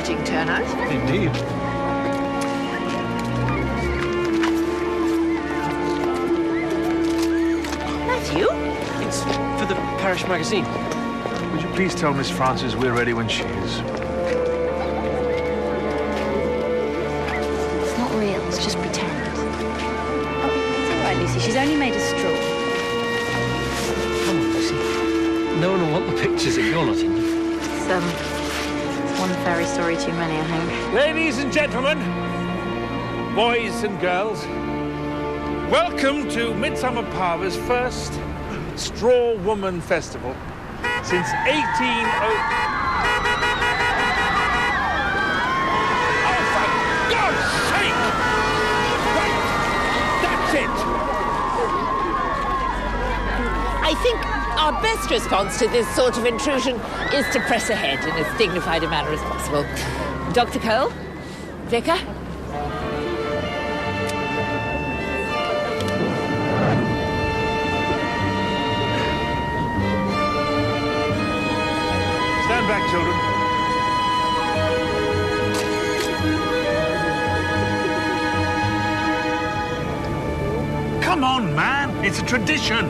exciting turnout. Indeed. Matthew? It's for the parish magazine. Would you please tell Miss Frances we're ready when she is? It's not real, it's just pretend. Oh, it's all right, Lucy. She's only made of straw. Come on, Lucy. No one will want the pictures if you're not in them. It's one fairy story too many, I think. Ladies and gentlemen, boys and girls, welcome to Midsummer Parva's first Straw Woman Festival since 18... Oh, for God's sake! Right, that's it! I think our best response to this sort of intrusion is to press ahead in as dignified a manner as possible. Dr. Cole? Vicar? Stand back, children. Come on, man. It's a tradition.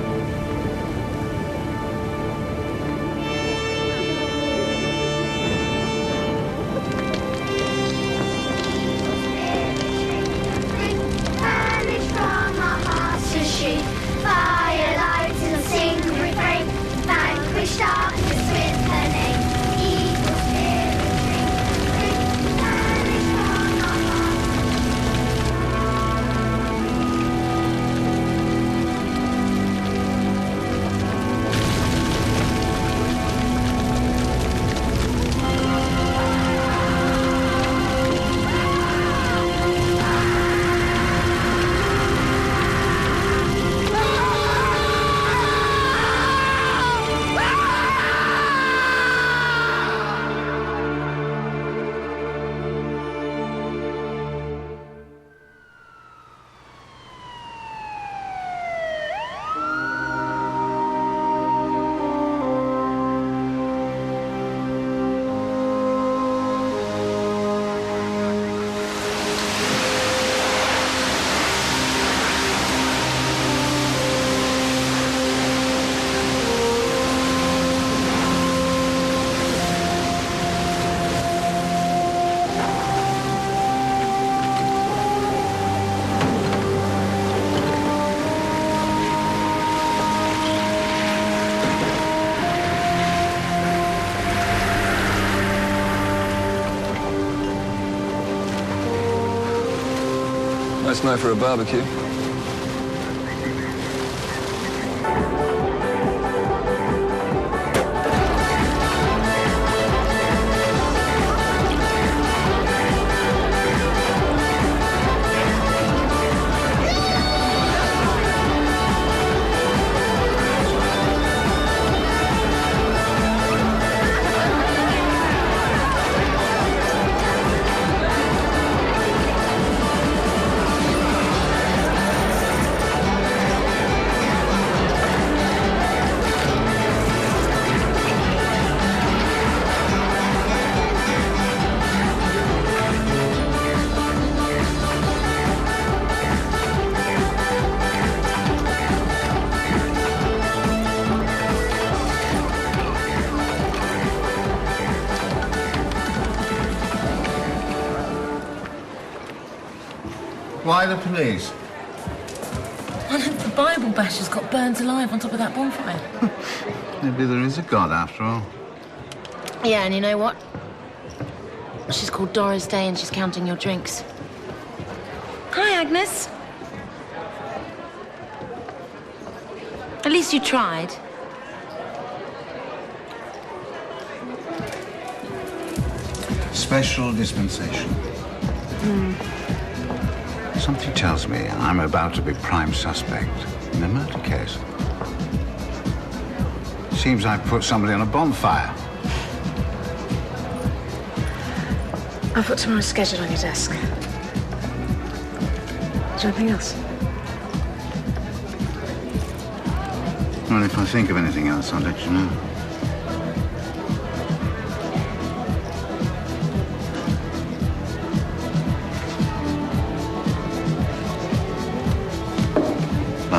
Nice night for a barbecue. Why the police? One of the Bible bashers got burned alive on top of that bonfire. Maybe there is a God after all. Yeah, and you know what? She's called Doris Day and she's counting your drinks. Hi, Agnes. At least you tried. Special dispensation. Something tells me I'm about to be prime suspect in a murder case. Seems I've put somebody on a bonfire. I'll put tomorrow's schedule on your desk. Is there anything else? Well, if I think of anything else, I'll let you know.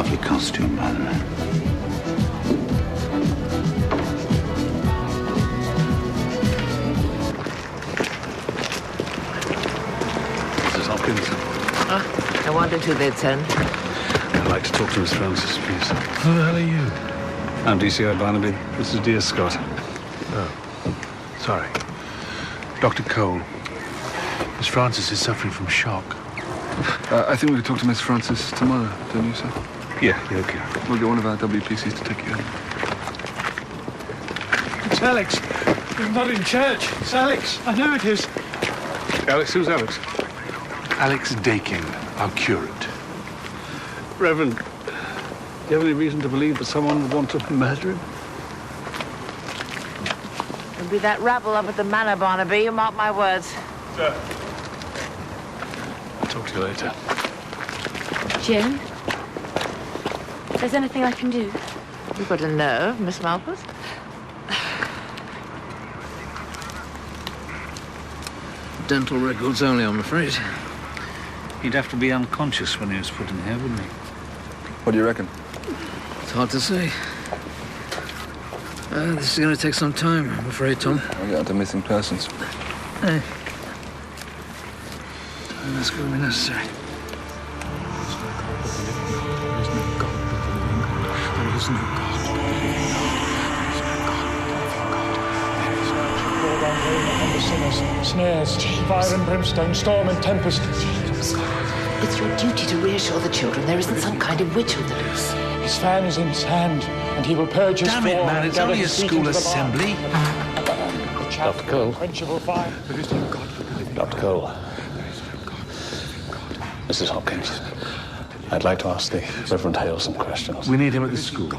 lovely costume, by the way. Mrs. Hopkins, Oh, I wondered who they'd send. I'd like to talk to Miss Francis, please. Who the hell are you? I'm DCI Barnaby. This is dear Scott. Oh, sorry. Dr. Cole. Miss Francis is suffering from shock. I think we could talk to Miss Francis tomorrow, don't you, sir? Yeah, okay. We'll get one of our WPCs to take you in. It's Alex. He's not in church. It's Alex. I know it is. Alex, who's Alex? Alex Dakin, our curate. Reverend, do you have any reason to believe that someone would want to murder him? It'll be that rabble up at the manor, Barnaby. You mark my words. Sir. I'll talk to you later. Jim? If there's anything I can do. You've got a nerve, Miss Malpas. Dental records only, I'm afraid. He'd have to be unconscious when he was put in here, wouldn't he? What do you reckon? It's hard to say. This is going to take some time, I'm afraid, Tom. I'll get onto missing persons. Hey. That's going to be necessary. Snares, fire and brimstone, storm and tempest. It's your duty to reassure the children there isn't some kind of witch on the loose. His fan is in his hand, and he will purge his Damn it, form man, and it's gather only a his feet school into the assembly. barn. The chaff, Dr. Cole. unquenchable fire. Dr. Cole. Mrs. Hopkins, I'd like to ask the Reverend Hale some questions. We need him at the school.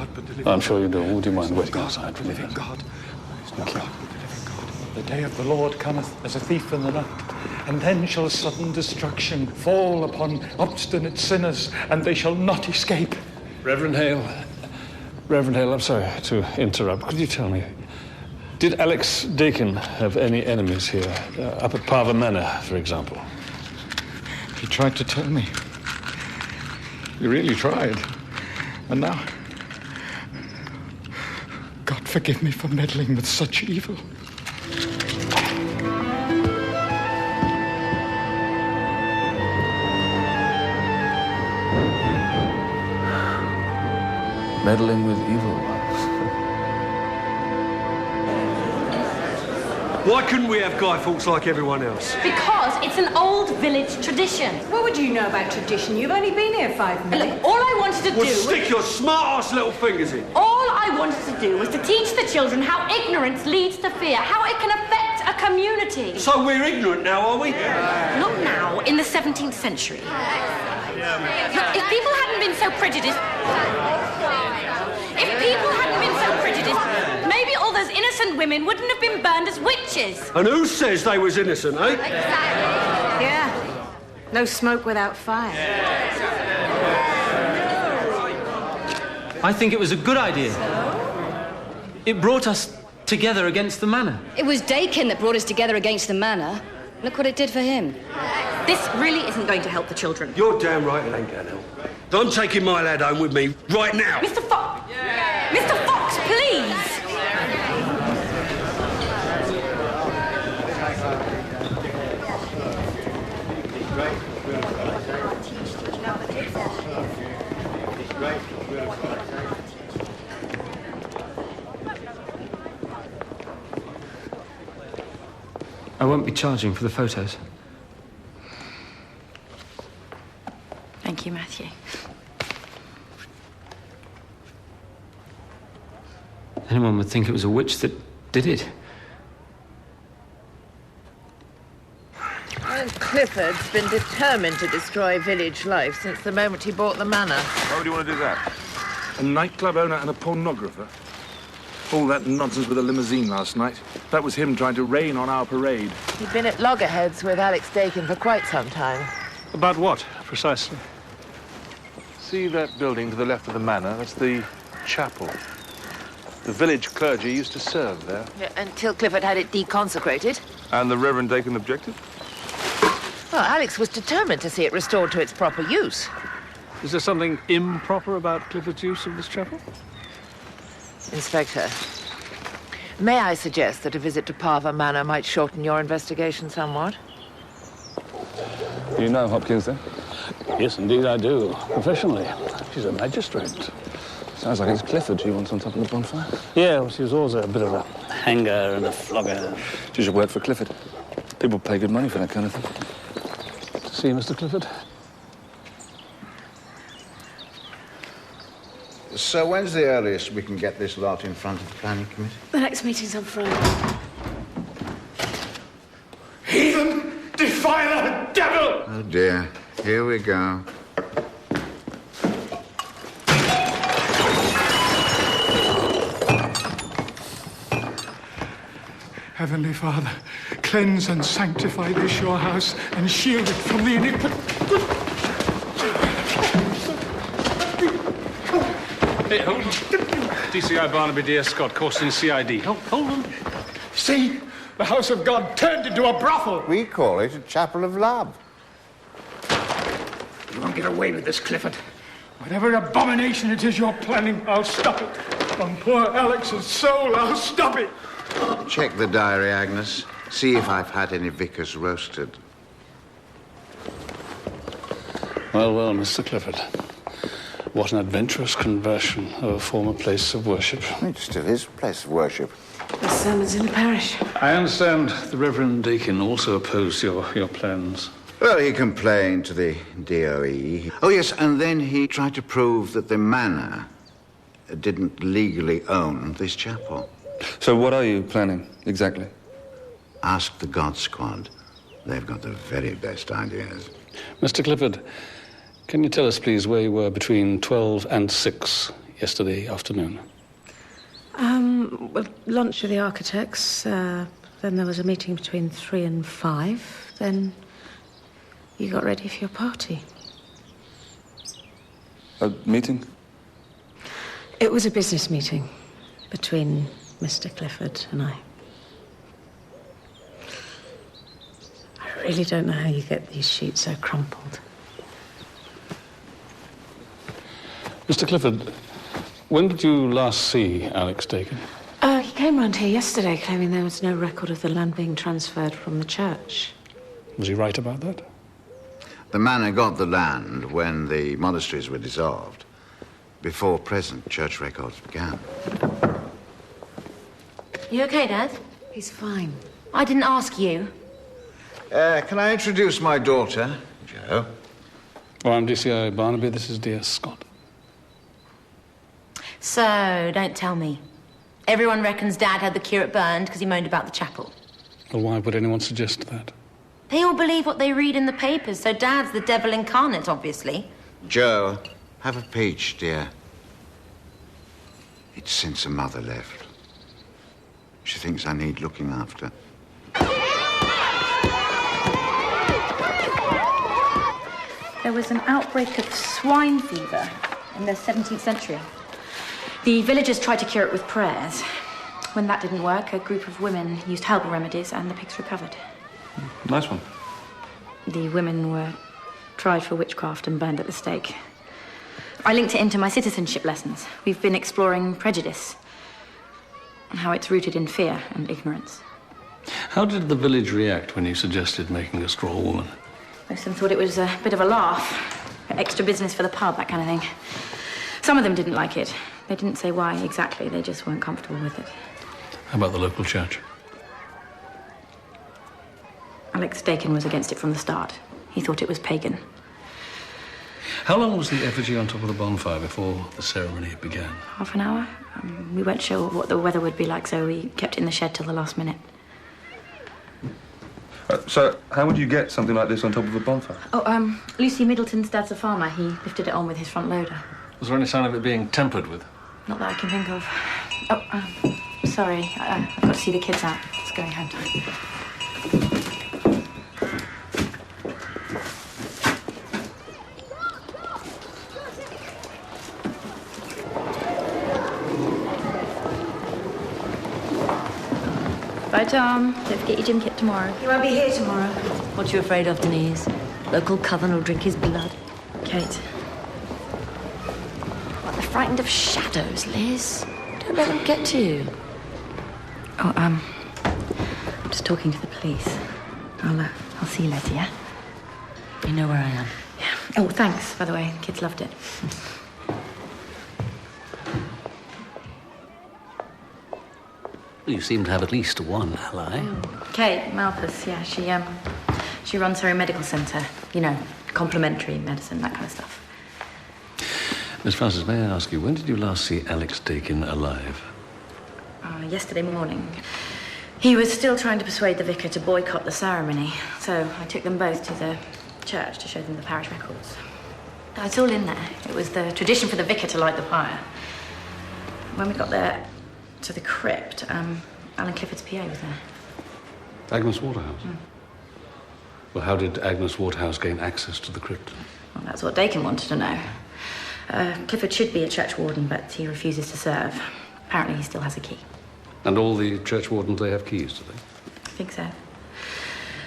I'm sure you do. Would you mind waiting outside for me? Thank you. The day of the Lord cometh as a thief in the night, and then shall sudden destruction fall upon obstinate sinners, and they shall not escape. Reverend Hale, I'm sorry to interrupt. Could you tell me, did Alex Dakin have any enemies here, up at Parva Manor, for example? He tried to tell me. He really tried. And now, God forgive me for meddling with such evil. Meddling with evil. Why couldn't we have Guy Fawkes like everyone else? Because it's an old village tradition. What would you know about tradition? You've only been here 5 minutes. Look, all I wanted to do was... stick your smart-ass little fingers in. All I wanted to do was to teach the children how ignorance leads to fear, how it can affect a community. So we're ignorant now, are we? Not now, in the 17th century. Look, if people hadn't been so prejudiced... maybe all those innocent women wouldn't have been burned as witches. And who says they was innocent, eh? Exactly. Yeah. No smoke without fire. I think it was a good idea. It brought us together against the manor. It was Dakin that brought us together against the manor. Look what it did for him. This really isn't going to help the children. You're damn right it ain't going to help. I'm taking my lad home with me right now. Mr. Fox! Yeah. Mr. Fox, please! I won't be charging for the photos. Thank you, Matthew. Anyone would think it was a witch that did it. Well, Clifford's been determined to destroy village life since the moment he bought the manor. Why would you want to do that? A nightclub owner and a pornographer? All that nonsense with the limousine last night. That was him trying to rain on our parade. He'd been at loggerheads with Alex Dakin for quite some time. About what, precisely? See that building to the left of the manor? That's the chapel. The village clergy used to serve there. Yeah, until Clifford had it deconsecrated. And the Reverend Dakin objected? Well, Alex was determined to see it restored to its proper use. Is there something improper about Clifford's use of this chapel? Inspector, may I suggest that a visit to Parva Manor might shorten your investigation somewhat? You know Hopkins, then? Yes, indeed I do. Professionally. She's a magistrate. Sounds like it's Clifford she wants on top of the bonfire. Yeah, well, she was always a bit of a hanger and a flogger. She should work for Clifford. People pay good money for that kind of thing. To see Mr. Clifford? So when's the earliest we can get this lot in front of the planning committee? The next meeting's on Friday. Heathen! Defiler! Devil! Oh, dear. Here we go. Heavenly Father, cleanse and sanctify this your house and shield it from the iniquity. Hey, hold on. DCI Barnaby D. S. Scott, coursed in CID. Hold on. See? The house of God turned into a brothel. We call it a chapel of love. You won't get away with this, Clifford. Whatever abomination it is you're planning, I'll stop it. From poor Alex's soul, I'll stop it. Check the diary, Agnes. See if I've had any vicars roasted. Well, well, Mr. Clifford. What an adventurous conversion of a former place of worship. It still is a place of worship. The sermon's in the parish. I understand the Reverend Deacon also opposed your plans. Well, he complained to the DOE. Oh, yes, and then he tried to prove that the manor didn't legally own this chapel. So what are you planning, exactly? Ask the God Squad. They've got the very best ideas. Mr. Clifford, can you tell us, please, where you were between 12 and 6 yesterday afternoon? Well, lunch with the architects. Then there was a meeting between 3 and 5. Then you got ready for your party. A meeting? It was a business meeting between Mr. Clifford and I. I really don't know how you get these sheets so crumpled. Mr. Clifford, when did you last see Alex Dakin? He came round here yesterday claiming there was no record of the land being transferred from the church. Was he right about that? The manor got the land when the monasteries were dissolved, before present church records began. You okay, Dad? He's fine. I didn't ask you. Can I introduce my daughter, Joe? Oh, I'm DCI Barnaby. This is D.S. Scott. So, don't tell me. Everyone reckons Dad had the curate burned because he moaned about the chapel. Well, why would anyone suggest that? They all believe what they read in the papers, so Dad's the devil incarnate, obviously. Joe, have a peach, dear. It's since her mother left. She thinks I need looking after. There was an outbreak of swine fever in the 17th century. The villagers tried to cure it with prayers. When that didn't work, a group of women used herbal remedies and the pigs recovered. Nice one. The women were tried for witchcraft and burned at the stake. I linked it into my citizenship lessons. We've been exploring prejudice and how it's rooted in fear and ignorance. How did the village react when you suggested making a straw woman? Most of them thought it was a bit of a laugh. Extra business for the pub, that kind of thing. Some of them didn't like it. They didn't say why exactly. They just weren't comfortable with it. How about the local church? Alex Dakin was against it from the start. He thought it was pagan. How long was the effigy on top of the bonfire before the ceremony began? Half an hour. We weren't sure what the weather would be like, so we kept it in the shed till the last minute. So, how would you get something like this on top of a bonfire? Oh, Lucy Middleton's dad's a farmer. He lifted it on with his front loader. Was there any sign of it being tampered with? Not that I can think of. Oh, sorry. I've got to see the kids out. It's going home time. Bye, Tom. Don't forget your gym kit tomorrow. He won't be here tomorrow. What you afraid of, Denise? Local coven will drink his blood. Kate, frightened of shadows, Liz. Don't let them get to you. Oh, I'm just talking to the police. I'll see you later, yeah? You know where I am. Yeah. Oh, thanks, by the way. Kids loved it. You seem to have at least one ally. Kate Malpas, yeah, she runs her own medical centre. You know, complementary medicine, that kind of stuff. Miss Francis, may I ask you, when did you last see Alex Dakin alive? Yesterday morning. He was still trying to persuade the vicar to boycott the ceremony, so I took them both to the church to show them the parish records. It's all in there. It was the tradition for the vicar to light the fire. When we got there to the crypt, Alan Clifford's PA was there. Agnes Waterhouse? Well, how did Agnes Waterhouse gain access to the crypt? Well, that's what Dakin wanted to know. Clifford should be a church warden, but he refuses to serve. Apparently he still has a key. And all the church wardens, they have keys, do they? I think so.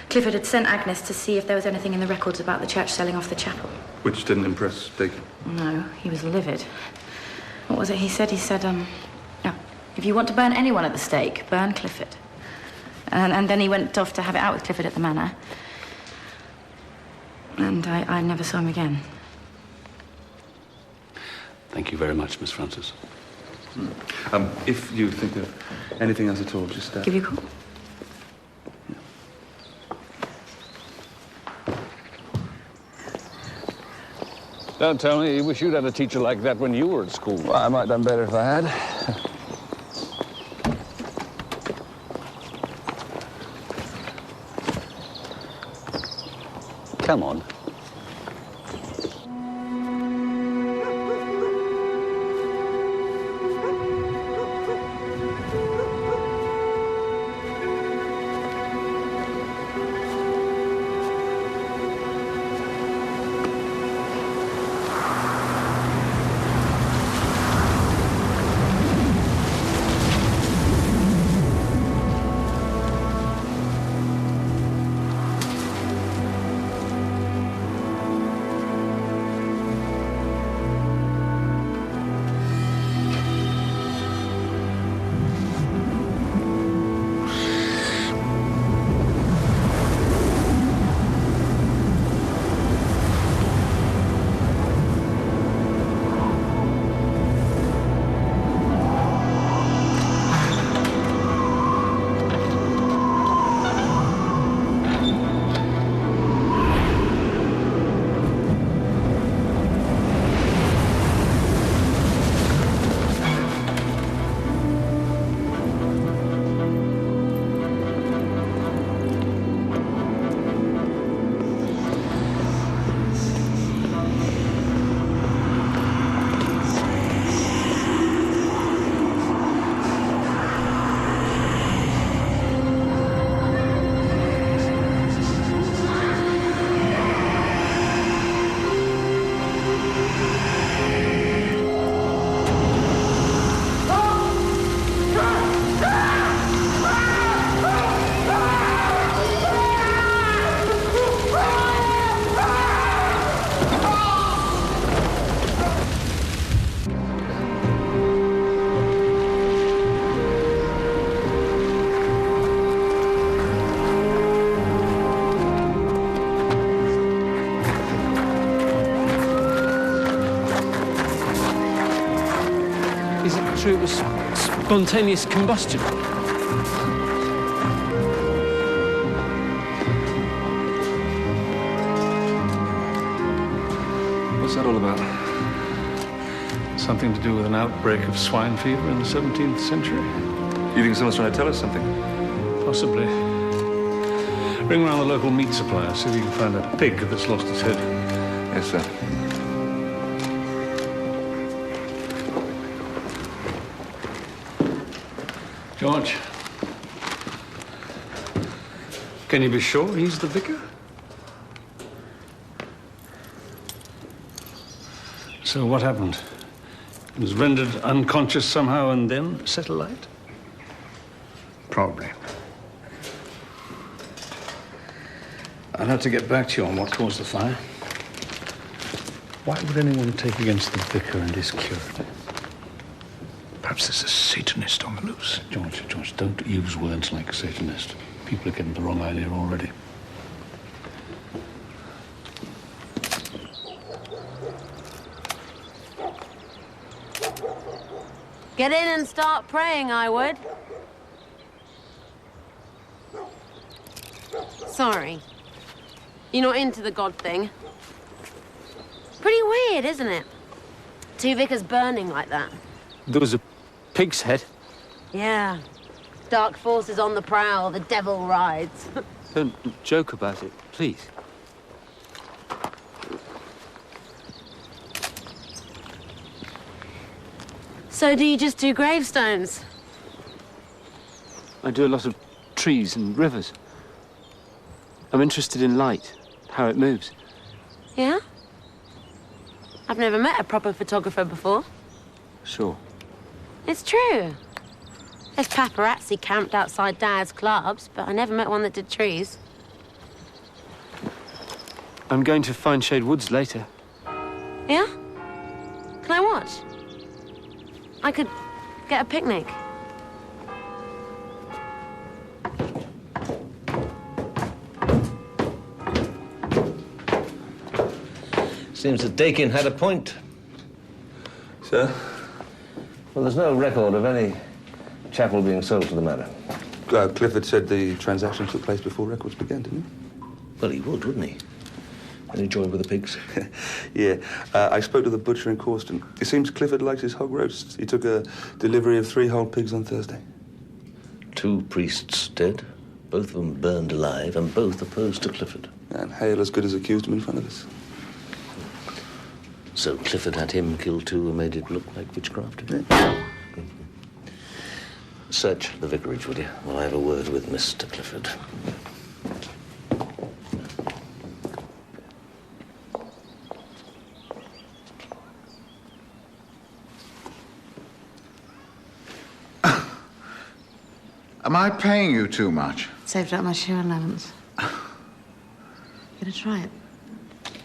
Clifford had sent Agnes to see if there was anything in the records about the church selling off the chapel. Which didn't impress Dakin? No, he was livid. What was it he said? He said, if you want to burn anyone at the stake, burn Clifford. And then he went off to have it out with Clifford at the manor. And I never saw him again. Thank you very much, Miss Francis. If you think of anything else at all, just... Give you a call? Don't tell me you wish you'd had a teacher like that when you were at school. Well, I might have done better if I had. Come on. It was spontaneous combustion. What's that all about? Something to do with an outbreak of swine fever in the 17th century? You think someone's trying to tell us something? Possibly. Ring around the local meat supplier, see if you can find a pig that's lost its head. Yes, sir. George, can you be sure he's the vicar? So what happened? He was rendered unconscious somehow and then set alight? Probably. I'll have to get back to you on what caused the fire. Why would anyone take against the vicar and his curate? Perhaps there's a Satanist on the loose. George, don't use words like Satanist. People are getting the wrong idea already. Get in and start praying, I would. Sorry. You're not into the God thing. Pretty weird, isn't it? Two vicars burning like that. There was a pig's head. Yeah. Dark forces on the prowl, the devil rides. Don't joke about it, please. So do you just do gravestones? I do a lot of trees and rivers. I'm interested in light, how it moves. Yeah? I've never met a proper photographer before. Sure. It's true. There's paparazzi camped outside Dad's clubs, but I never met one that did trees. I'm going to Fine Shade Woods later. Yeah? Can I watch? I could get a picnic. Seems that Dakin had a point. Sir? Well, there's no record of any chapel being sold to the manor. Clifford said the transaction took place before records began, didn't he? Well, he would, wouldn't he? Any joy with the pigs? Yeah. I spoke to the butcher in Corston. It seems Clifford likes his hog roasts. He took a delivery of 3 whole pigs on Thursday. 2 priests dead, both of them burned alive, and both opposed to Clifford. And Hale as good as accused him in front of us. So Clifford had him killed too and made it look like witchcraft? Yeah. Search the vicarage, will you, while I have a word with Mr. Clifford. Am I paying you too much? Saved up my shoe allowance. Gonna try it?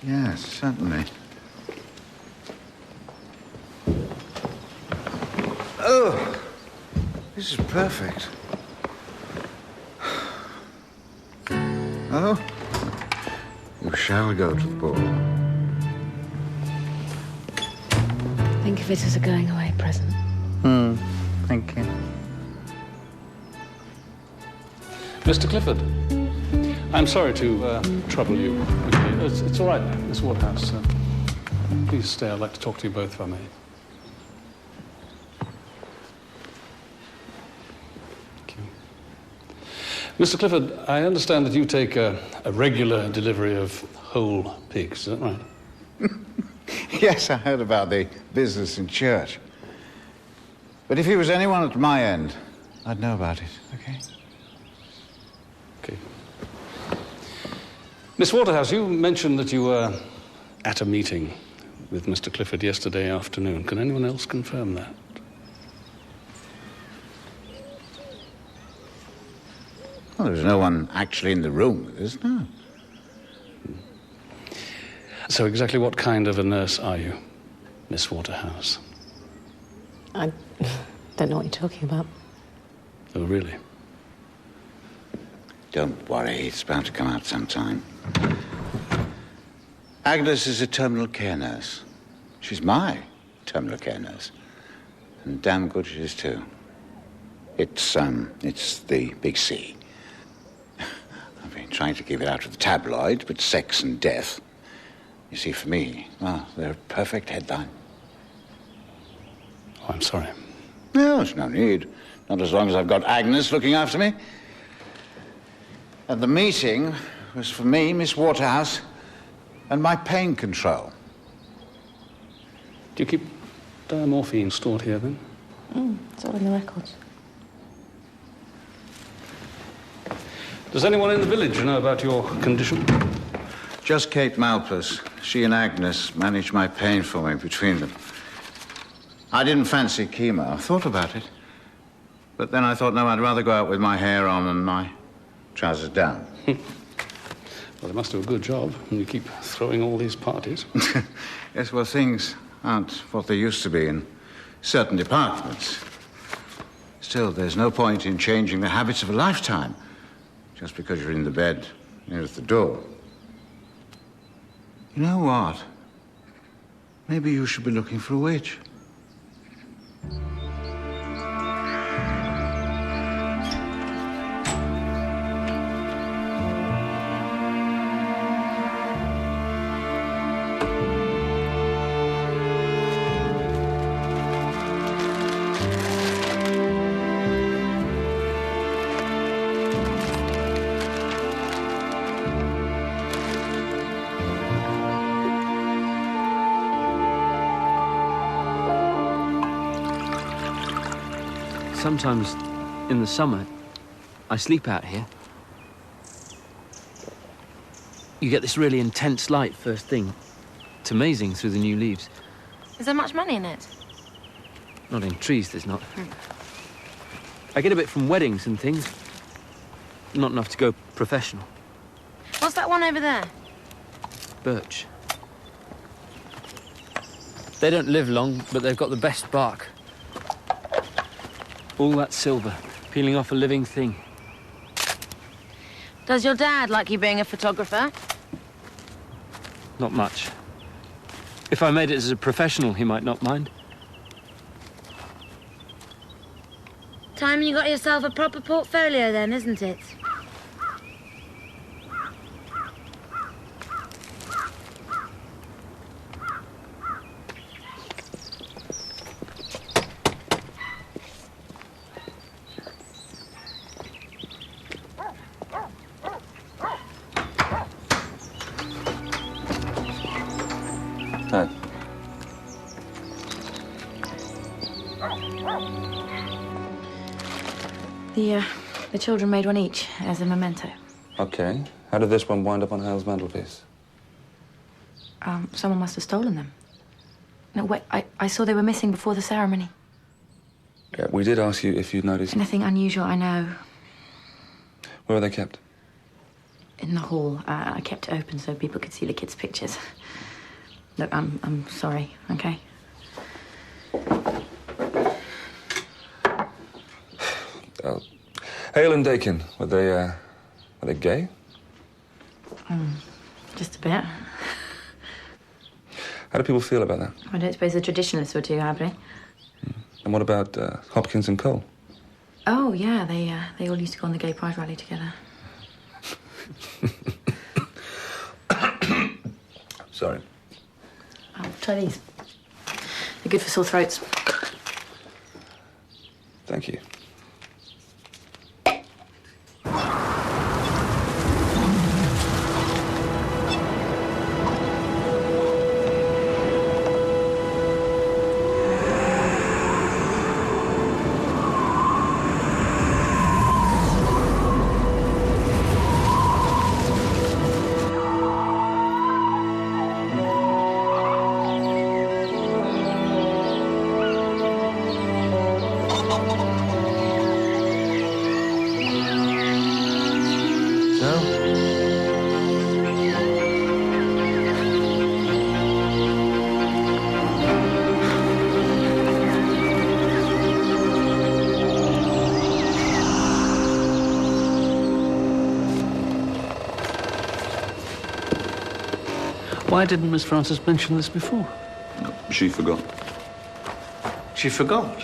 Yes, certainly. Oh, this is perfect. Oh, you shall go to the ball. Think of it as a going away present. Thank you. Mr. Clifford, I'm sorry to trouble you. It's all right, Miss Waterhouse. Please stay. I'd like to talk to you both, if I may. Thank you. Mr. Clifford, I understand that you take a regular delivery of whole pigs, is that right? Yes, I heard about the business in church. But if he was anyone at my end, I'd know about it, okay? Okay. Miss Waterhouse, you mentioned that you were at a meeting with Mr. Clifford yesterday afternoon. Can anyone else confirm that? Well, there was no one actually in the room with us, no. So exactly what kind of a nurse are you, Miss Waterhouse? I don't know what you're talking about. Oh, really? Don't worry, it's bound to come out sometime. Agnes is a terminal care nurse. She's my terminal care nurse. And damn good she is, too. It's the big C. I've been trying to keep it out of the tabloids, but sex and death, you see, for me, well, they're a perfect headline. Oh, I'm sorry. No, there's no need. Not as long as I've got Agnes looking after me. And the meeting was for me, Miss Waterhouse, and my pain control. Do you keep diamorphine stored here, then? It's all in the records. Does anyone in the village know about your condition? Just Kate Malpas. She and Agnes managed my pain for me between them. I didn't fancy chemo. I thought about it. But then I thought, no, I'd rather go out with my hair on and my trousers down. Well, they must do a good job when you keep throwing all these parties. Yes, well, things aren't what they used to be in certain departments. Still, there's no point in changing the habits of a lifetime just because you're in the bed nearest the door. You know what? Maybe you should be looking for a witch. Sometimes, in the summer, I sleep out here. You get this really intense light first thing. It's amazing through the new leaves. Is there much money in it? Not in trees, there's not. I get a bit from weddings and things. Not enough to go professional. What's that one over there? Birch. They don't live long, but they've got the best bark. All that silver, peeling off a living thing. Does your dad like you being a photographer? Not much. If I made it as a professional, he might not mind. Time you got yourself a proper portfolio then, isn't it? Hi. The children made one each as a memento. Okay. How did this one wind up on Hale's mantelpiece? Someone must have stolen them. No, wait, I saw they were missing before the ceremony. Yeah, we did ask you if you'd noticed. Anything unusual, I know. Where were they kept? In the hall. I kept it open so people could see the kids' pictures. Look, I'm sorry, okay? Hale and Dakin, were they gay? Just a bit. How do people feel about that? I don't suppose the traditionalists were too happy. And what about Hopkins and Cole? Oh, yeah, they all used to go on the gay pride rally together. Sorry. Oh, try these. They're good for sore throats. Thank you. Why didn't Miss Frances mention this before? She forgot. She forgot?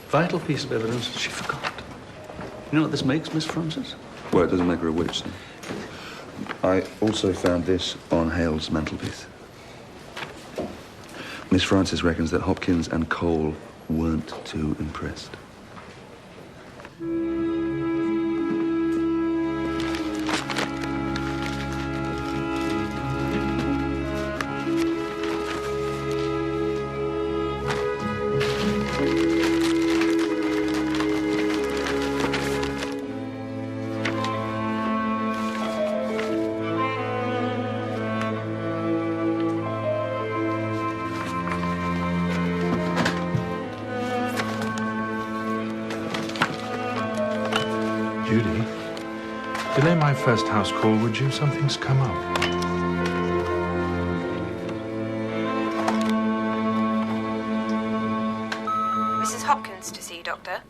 Vital piece of evidence, she forgot. You know what this makes, Miss Frances? Well, it doesn't make her a witch, then. I also found this on Hale's mantelpiece. Miss Frances reckons that Hopkins and Cole weren't too impressed. Judy, Delay my first house call, would you? Something's come up. Mrs. Hopkins to see you, Doctor.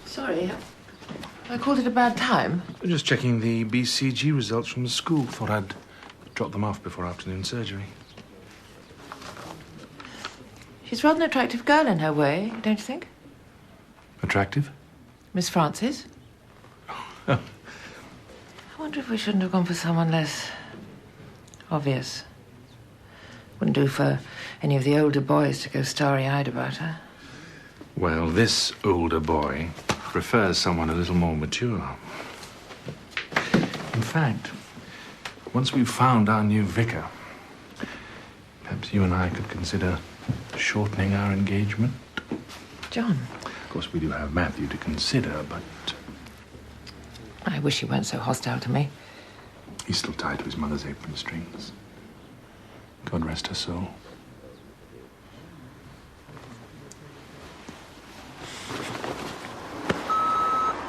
Sorry, I called it a bad time. Just checking the BCG results from the school. Thought I'd drop them off before afternoon surgery. She's rather an attractive girl in her way, don't you think? Attractive? Miss Francis? I wonder if we shouldn't have gone for someone less obvious. Wouldn't do for any of the older boys to go starry-eyed about her. Well, this older boy prefers someone a little more mature. In fact, once we've found our new vicar, perhaps you and I could consider shortening our engagement. John. Of course, we do have Matthew to consider, but I wish he weren't so hostile to me. he's still tied to his mother's apron strings. God rest her soul.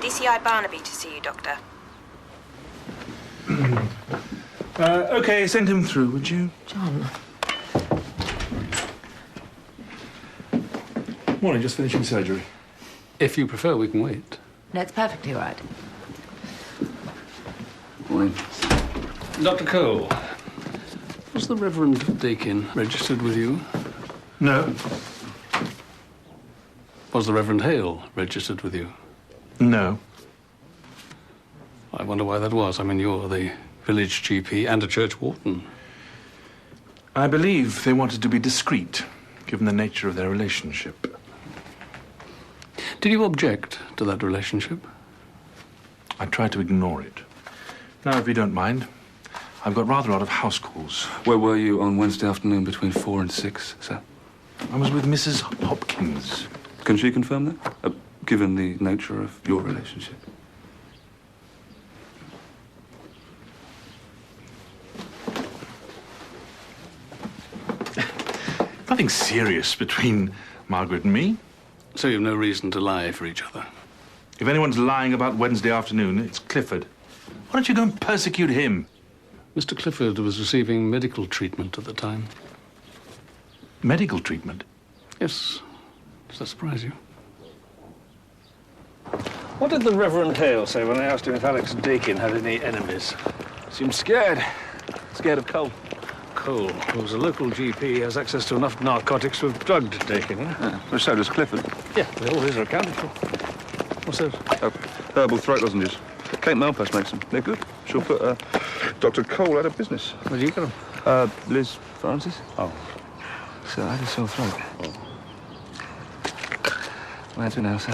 DCI Barnaby to see you, Doctor. Okay, send him through, would you? John. Morning, just finishing surgery. If you prefer, we can wait. That's perfectly right. Morning. Dr. Cole, was the Reverend Dakin registered with you? No. Was the Reverend Hale registered with you? No. I wonder why that was. I mean, you're the village GP and a church warden. I believe they wanted to be discreet, given the nature of their relationship. Did you object to that relationship? I tried to ignore it. Now, if you don't mind, I've got rather a lot of house calls. Where were you on Wednesday afternoon between 4 and 6, sir? I was with Mrs. Hopkins. Can she confirm that, given the nature of your relationship? Nothing serious between Margaret and me. So you've no reason to lie for each other? If anyone's lying about Wednesday afternoon, it's Clifford. Why don't you go and persecute him? Mr. Clifford was receiving medical treatment at the time. Medical treatment? Yes. Does that surprise you? What did the Reverend Hale say when I asked him if Alex Dakin had any enemies? Seemed scared. Scared of Cole. Cole, who's a local GP, has access to enough narcotics to have drugged Dakin. Yeah, well, so does Clifford. Yeah, all his are accounted for. What's that? Herbal throat lozenges. Kate Malpass makes them. They're good. She'll put Dr. Cole out of business. Where do you get them? Liz Francis. Oh. So I had a sore throat. Oh. Where to now, sir?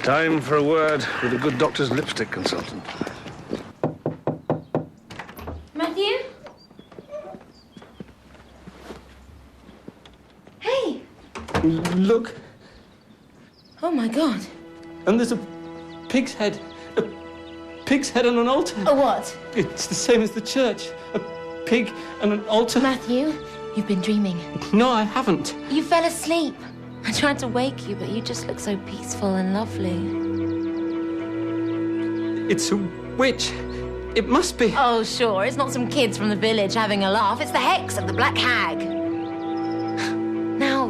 Time for a word with a good doctor's lipstick consultant. Matthew? Hey! Look, Oh, my God. and there's a pig's head. A pig's head on an altar. A what? It's the same as the church. A pig and an altar. Matthew, you've been dreaming. No, I haven't. You fell asleep. I tried to wake you, but you just look so peaceful and lovely. It's a witch. It must be. Oh, sure. It's not some kids from the village having a laugh. It's the hex of the Black Hag. Now,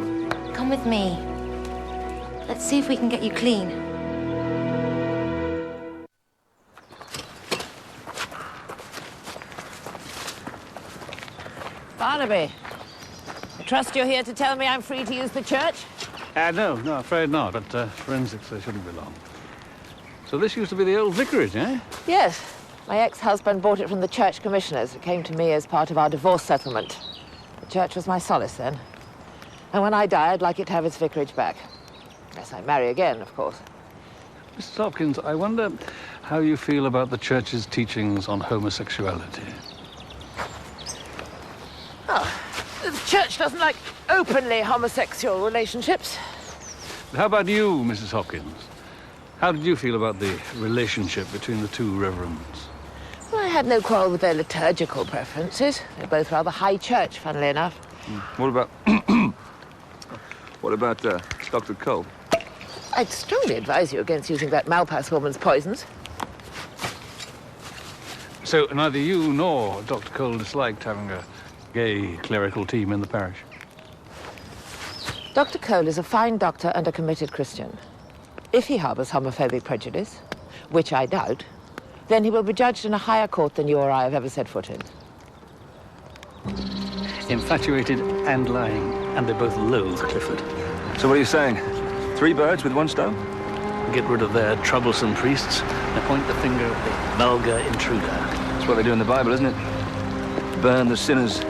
come with me. Let's see if we can get you clean. Barnaby, I trust you're here to tell me I'm free to use the church? No, afraid not. But forensics, they shouldn't be long. So this used to be the old vicarage, eh? Yes. My ex-husband bought it from the church commissioners. It came to me as part of our divorce settlement. The church was my solace then. And when I die, I'd like it to have its vicarage back. Unless I marry again, of course. Mrs. Hopkins, I wonder how you feel about the church's teachings on homosexuality. Oh, the church doesn't like openly homosexual relationships. How about you, Mrs. Hopkins? How did you feel about the relationship between the two reverends? Well, I had no quarrel with their liturgical preferences. They're both rather high church, funnily enough. What about What about Dr. Cole? I'd strongly advise you against using that Malpass woman's poisons. So neither you nor Dr. Cole disliked having a gay clerical team in the parish? Dr. Cole is a fine doctor and a committed Christian. If he harbours homophobic prejudice, which I doubt, then he will be judged in a higher court than you or I have ever set foot in. Infatuated and lying, and they both loathe Clifford. So what are you saying? 3 birds with 1 stone? Get rid of their troublesome priests and point the finger at the vulgar intruder. That's what they do in the Bible, isn't it? Burn the sinners.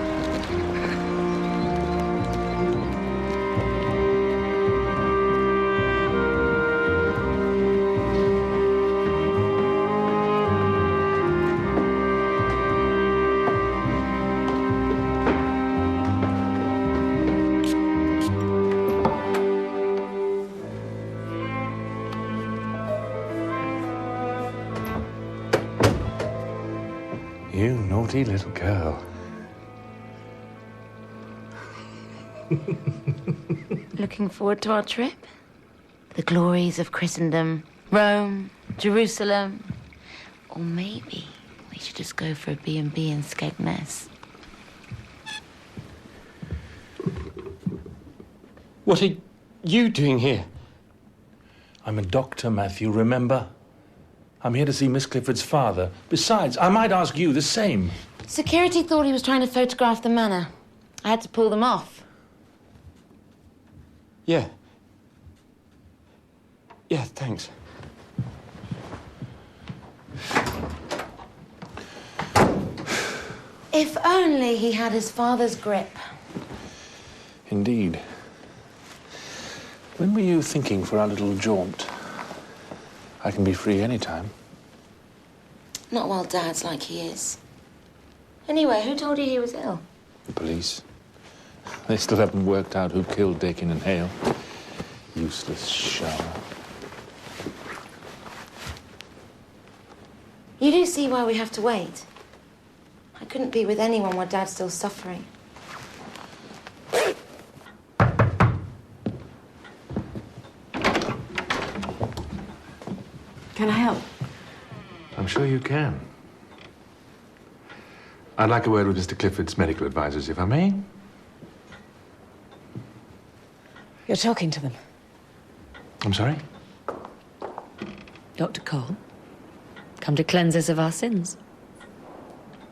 You naughty little girl. Looking forward to our trip? The glories of Christendom, Rome, Jerusalem. Or maybe we should just go for a B&B in Skegness. What are you doing here? I'm a doctor, Matthew, remember? I'm here to see Miss Clifford's father. Besides, I might ask you the same. Security thought he was trying to photograph the manor. I had to pull them off. Yeah. Yeah, thanks. If only he had his father's grip. Indeed. When were you thinking for our little jaunt? I can be free any time. Not while Dad's like he is. Anyway, who told you he was ill? The police. They still haven't worked out who killed Dakin and Hale. Useless shower. You do see why we have to wait. I couldn't be with anyone while Dad's still suffering. Can I help? I'm sure you can. I'd like a word with Mr. Clifford's medical advisors, if I may. You're talking to them. I'm sorry? Dr. Cole, come to cleanse us of our sins.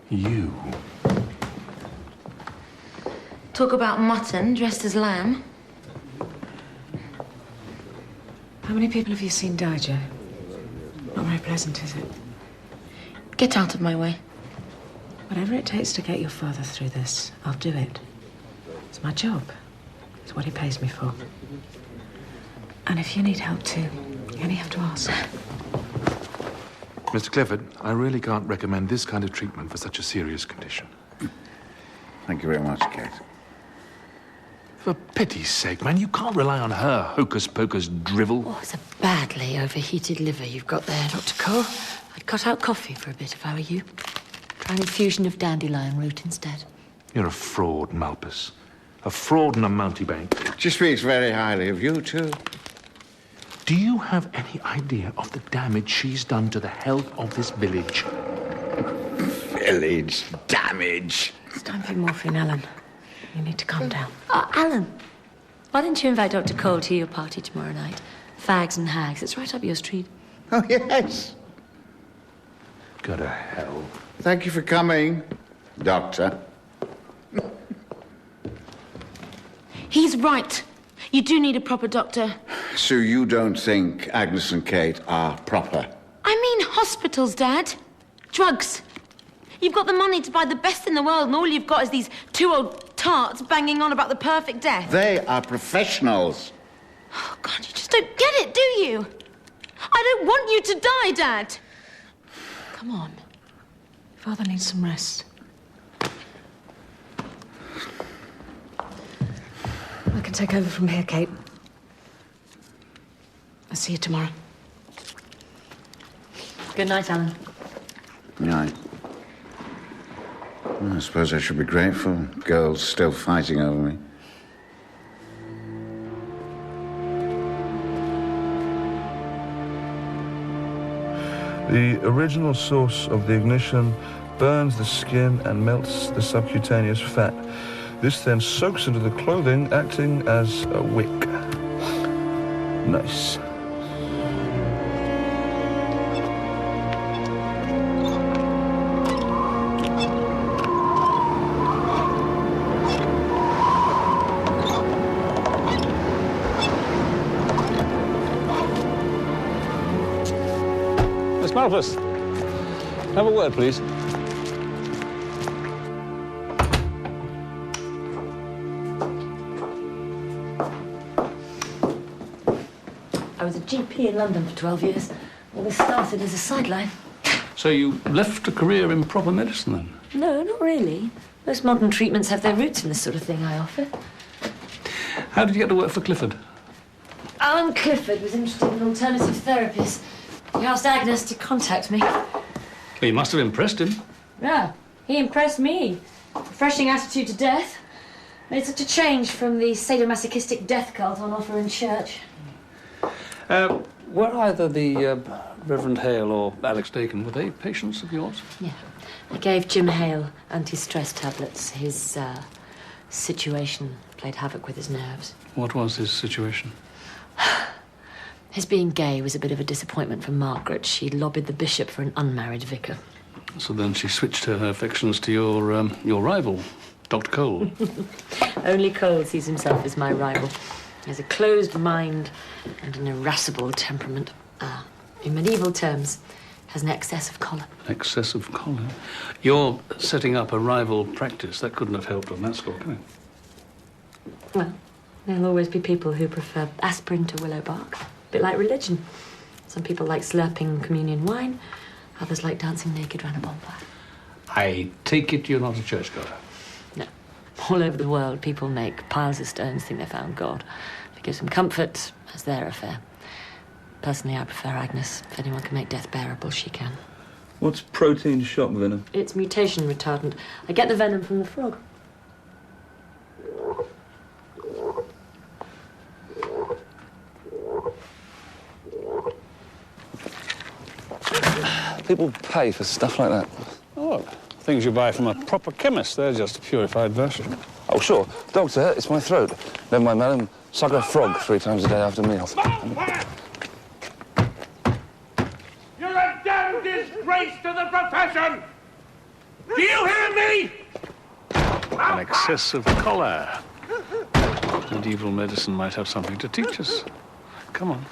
You? Talk about mutton dressed as lamb. How many people have you seen die, Joe? Not very pleasant, is it? Get out of my way. Whatever it takes to get your father through this, I'll do it. It's my job. It's what he pays me for. And if you need help too, you only have to ask. Mr. Clifford, I really can't recommend this kind of treatment for such a serious condition. Thank you very much, Kate. For pity's sake, man, you can't rely on her hocus-pocus drivel. Oh, it's a badly overheated liver you've got there, Dr. Cole. I'd cut out coffee for a bit if I were you. Try an infusion of dandelion root instead. You're a fraud, Malpas. A fraud and a mountebank. She speaks very highly of you, too. Do you have any idea of the damage she's done to the health of this village? Village damage. It's time for morphine, Alan. You need to calm down. Oh, Alan, why don't you invite Dr. Cole to your party tomorrow night? Fags and hags. It's right up your street. Oh, yes. Go to hell. Thank you for coming, Doctor. He's right. You do need a proper doctor. So you don't think Agnes and Kate are proper? I mean hospitals, Dad. Drugs. You've got the money to buy the best in the world, and all you've got is these 2 old tarts banging on about the perfect death. They are professionals. Oh, God, you just don't get it, do you? I don't want you to die, Dad. Come on. Father needs some rest. I can take over from here, Kate. I'll see you tomorrow. Good night, Alan. Right. Well, I suppose I should be grateful. Girls still fighting over me. The original source of the ignition burns the skin and melts the subcutaneous fat. This then soaks into the clothing, acting as a wick. Nice. Miss Malthus, have a word, please. I was a GP in London for 12 years. All this started as a sideline. So you left a career in proper medicine, then? No, not really. Most modern treatments have their roots in the sort of thing I offer. How did you get to work for Clifford? Alan Clifford was interested in alternative therapies. He asked Agnes to contact me. Well, you must have impressed him. Yeah, he impressed me. Refreshing attitude to death. Made such a change from the sadomasochistic death cult on offer in church. Were either the Reverend Hale or Alex Dakin, were they patients of yours? Yeah. I gave Jim Hale anti-stress tablets. His situation played havoc with his nerves. What was his situation? His being gay was a bit of a disappointment for Margaret. She lobbied the bishop for an unmarried vicar. So then she switched her affections to your rival, Dr. Cole. Only Cole sees himself as my rival. He has a closed mind and an irascible temperament. In medieval terms, has an excess of choler. Excess of choler? You're setting up a rival practice. That couldn't have helped on that score, can it? Well, there'll always be people who prefer aspirin to willow bark. A bit like religion. Some people like slurping communion wine. Others like dancing naked round a bonfire. I take it you're not a churchgoer. No. All over the world, people make piles of stones, think they found God. If it gives them comfort, that's their affair. Personally, I prefer Agnes. If anyone can make death bearable, she can. What's protein shock venom? It's mutation retardant. I get the venom from the frog. People pay for stuff like that. Oh, look. Things you buy from a proper chemist. They're just a purified version. Oh, sure. Doctor, it's my throat. Never mind, madam. Suck a frog 3 times a day after meals. You're a damn disgrace to the profession! Do you hear me? An excess of choler. Medieval medicine might have something to teach us. Come on.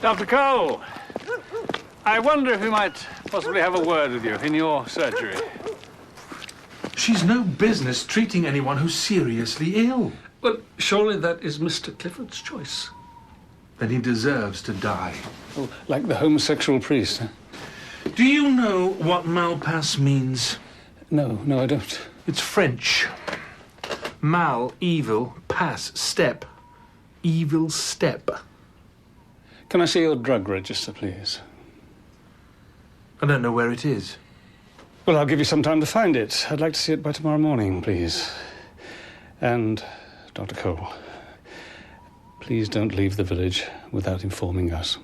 Dr. Cole, I wonder if we might possibly have a word with you in your surgery. She's no business treating anyone who's seriously ill. Well, surely that is Mr. Clifford's choice. Then he deserves to die. Oh, like the homosexual priest, huh? Do you know what malpass means? No, I don't. It's French. Mal, evil, pass, step. Evil step. Can I see your drug register, please? I don't know where it is. Well, I'll give you some time to find it. I'd like to see it by tomorrow morning, please. And, Dr. Cole, please don't leave the village without informing us.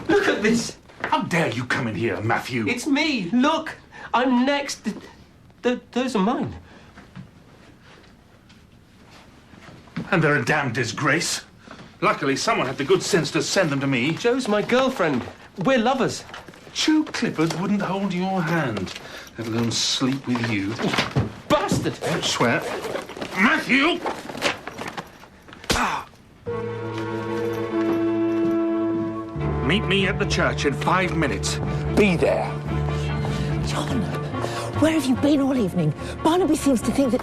Look at this. How dare you come in here, Matthew? It's me. Look. I'm next. Those are mine. And they're a damn disgrace. Luckily, someone had the good sense to send them to me. Jo's my girlfriend. We're lovers. Jo Clifford wouldn't hold your hand, let alone sleep with you. Bastard! Don't swear. Matthew! Meet me at the church in 5 minutes. Be there. John, where have you been all evening? Barnaby seems to think that...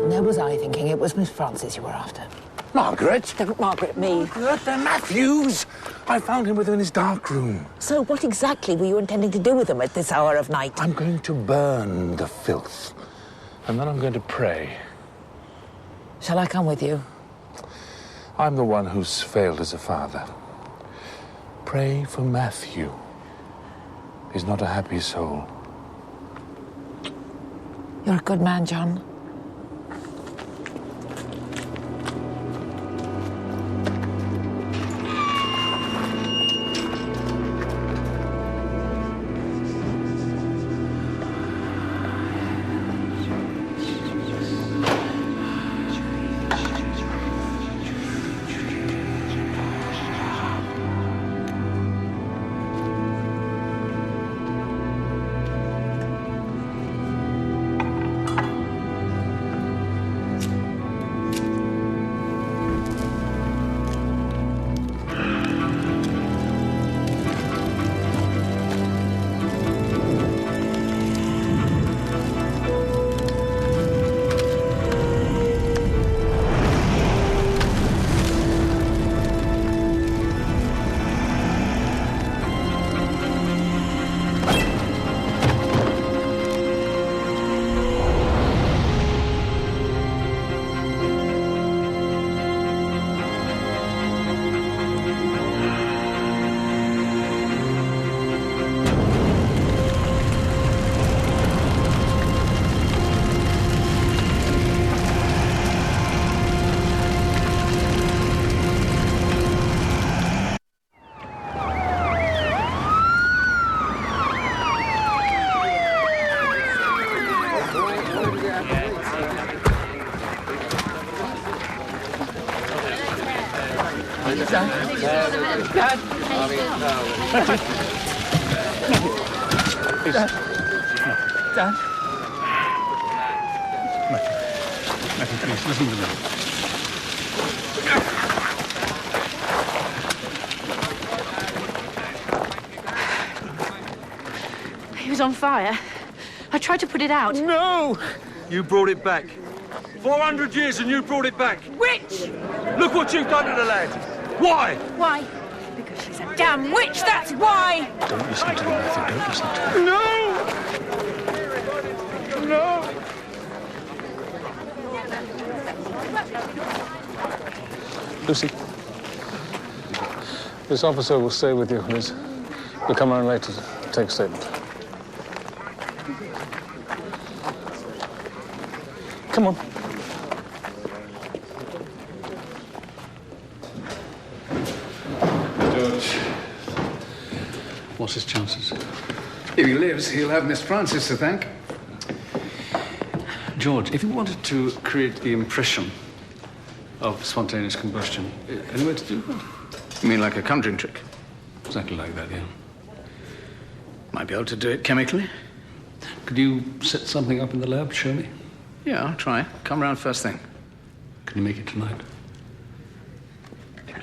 There was I thinking it was Miss Frances you were after. Margaret? Margaret, me. Margaret, they're Matthews. I found him within his dark room. So what exactly were you intending to do with them at this hour of night? I'm going to burn the filth. And then I'm going to pray. Shall I come with you? I'm the one who's failed as a father. Pray for Matthew. He's not a happy soul. You're a good man, John. Dad? Matthew, please, listen to me. He was on fire. I tried to put it out. No! You brought it back. 400 years and you brought it back. Witch! Look what you've done to the lad. Why? Why? Because she's a damn witch, that's why! Don't listen to him, Matthew. Don't listen to him. No! No! Lucy, this officer will stay with you. We'll come around later to take a statement. Come on. George, what's his chances? If he lives, he'll have Miss Frances to thank. George, if you wanted to create the impression of spontaneous combustion, any way to do that? You mean like a conjuring trick? Exactly like that, yeah. Might be able to do it chemically. Could you set something up in the lab, show me? Yeah, I'll try. Come round first thing. Can you make it tonight?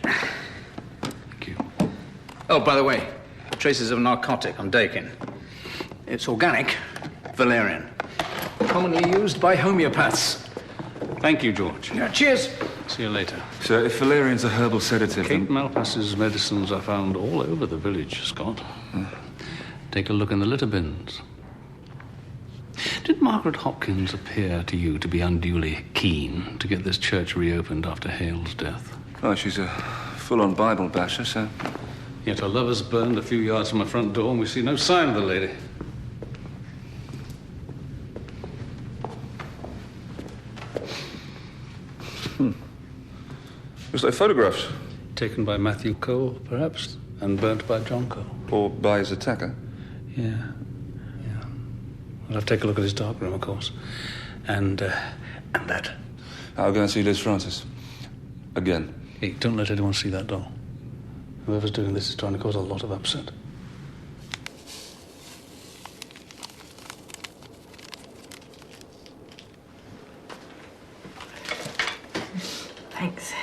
Thank you. Oh, by the way, traces of narcotic on Dakin. It's organic, valerian. Commonly used by homeopaths. Thank you, George. Yeah, cheers. See you later. So, if valerian's a herbal sedative, Kate Malpass's medicines are found all over the village, Scott. Take a look in the litter bins. Did Margaret Hopkins appear to you to be unduly keen to get this church reopened after Hale's death? Oh, she's a full-on Bible basher, so Yet her lover's burned a few yards from my front door and we see no sign of the lady. Looks like photographs. Taken by Matthew Cole, perhaps, and burnt by John Cole. Or by his attacker. Yeah. Well, I'll take a look at his darkroom, of course. And that. I'll go and see Liz Francis. Again. Hey, don't let anyone see that doll. Whoever's doing this is trying to cause a lot of upset. Thanks.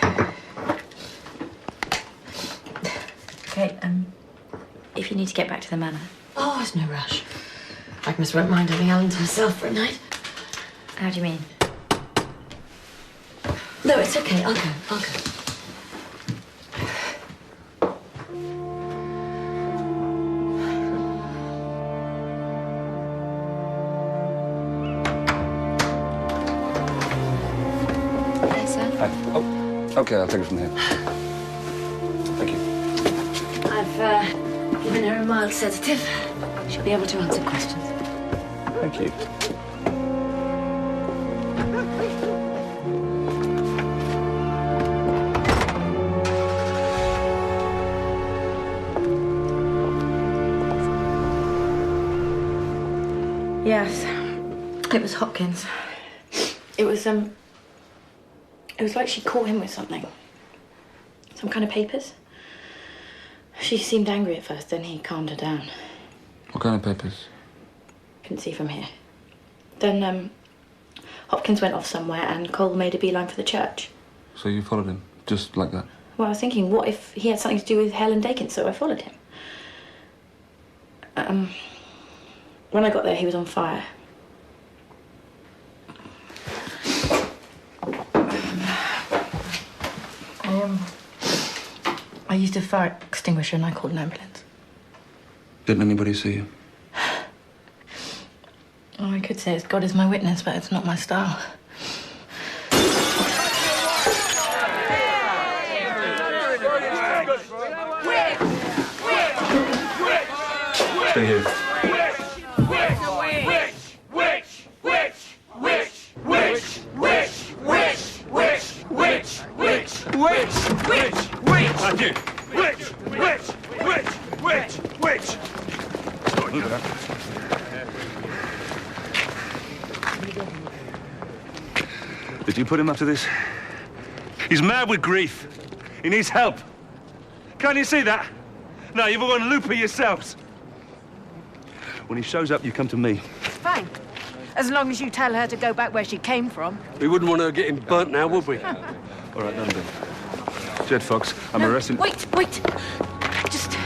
Okay, if you need to get back to the manor. Oh, there's no rush. Agnes won't mind having Alan to herself for a night. How do you mean? No, it's okay. I'll go. Hey, sir. Hi. Oh, okay, I'll take it from here. Thank you. I've given her a mild sedative. She'll be able to answer questions. Thank you. Yes, it was Hopkins. It was like she caught him with something. Some kind of papers. She seemed angry at first, then he calmed her down. What kind of papers? Couldn't see from here. Then, Hopkins went off somewhere and Cole made a beeline for the church. So you followed him, just like that? Well, I was thinking, what if he had something to do with Helen Dakin, so I followed him. When I got there, he was on fire. I used a fire extinguisher and I called an ambulance. Didn't anybody see you? Oh, I could say it's God is my witness, but it's not my style. Stay here. Did you put him up to this? He's mad with grief. He needs help. Can't you see that? No, you've all got a looper yourselves. When he shows up, you come to me. Fine. As long as you tell her to go back where she came from. We wouldn't want her getting burnt now, would we? All right, London. Jed Fox, I'm arresting... Wait! Just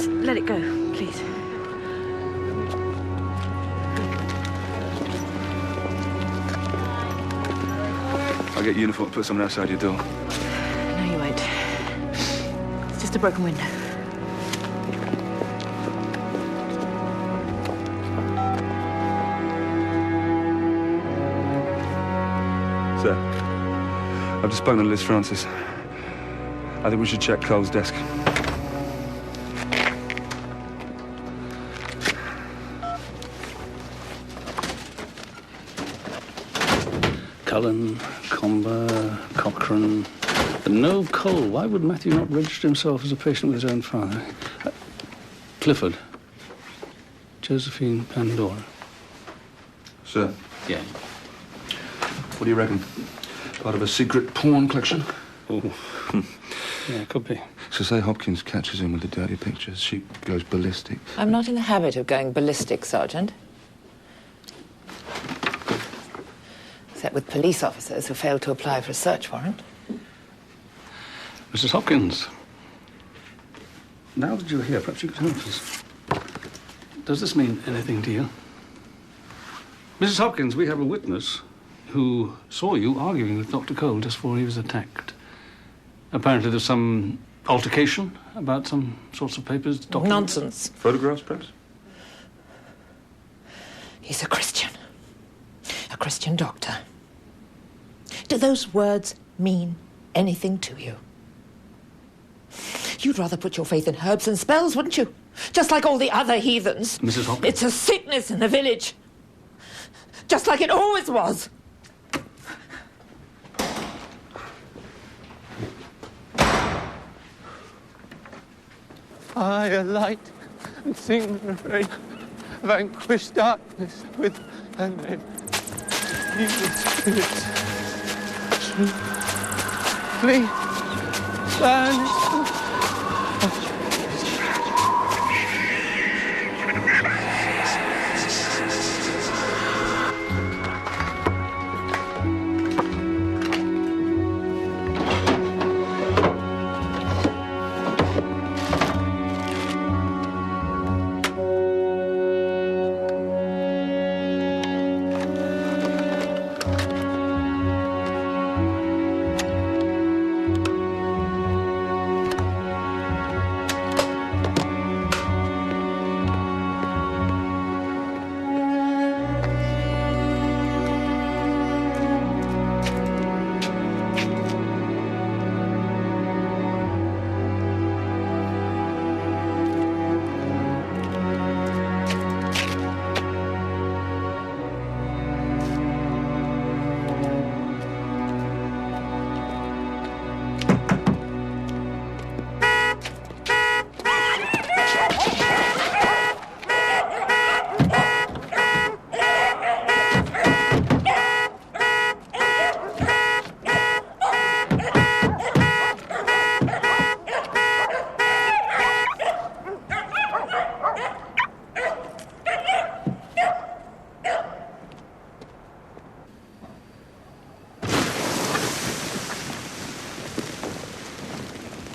let it go, please. I'll get uniform and put someone outside your door. No, you won't. It's just a broken window. Sir, I've just spoken to Liz Francis. I think we should check Cole's desk. Cullen, Comber, Cochrane, but no Cole. Why would Matthew not register himself as a patient with his own father? Clifford. Josephine Pandora. Sir? Yeah. What do you reckon? Part of a secret porn collection? Oh. Yeah, could be. So say Hopkins catches him with the dirty pictures, she goes ballistic. I'm not in the habit of going ballistic, Sergeant. Except with police officers who fail to apply for a search warrant. Mrs. Hopkins, now that you're here, perhaps you could help us. Does this mean anything to you? Mrs. Hopkins, we have a witness who saw you arguing with Dr. Cole just before he was attacked. Apparently there's some altercation about some sorts of papers, documents. Nonsense. Photographs, perhaps? He's a Christian. A Christian doctor. Do those words mean anything to you? You'd rather put your faith in herbs and spells, wouldn't you? Just like all the other heathens. Mrs. Hopkins. It's a sickness in the village. Just like it always was. I, a light and sing refrain, vanquish darkness with her name. Evil spirits, true, flee, silence.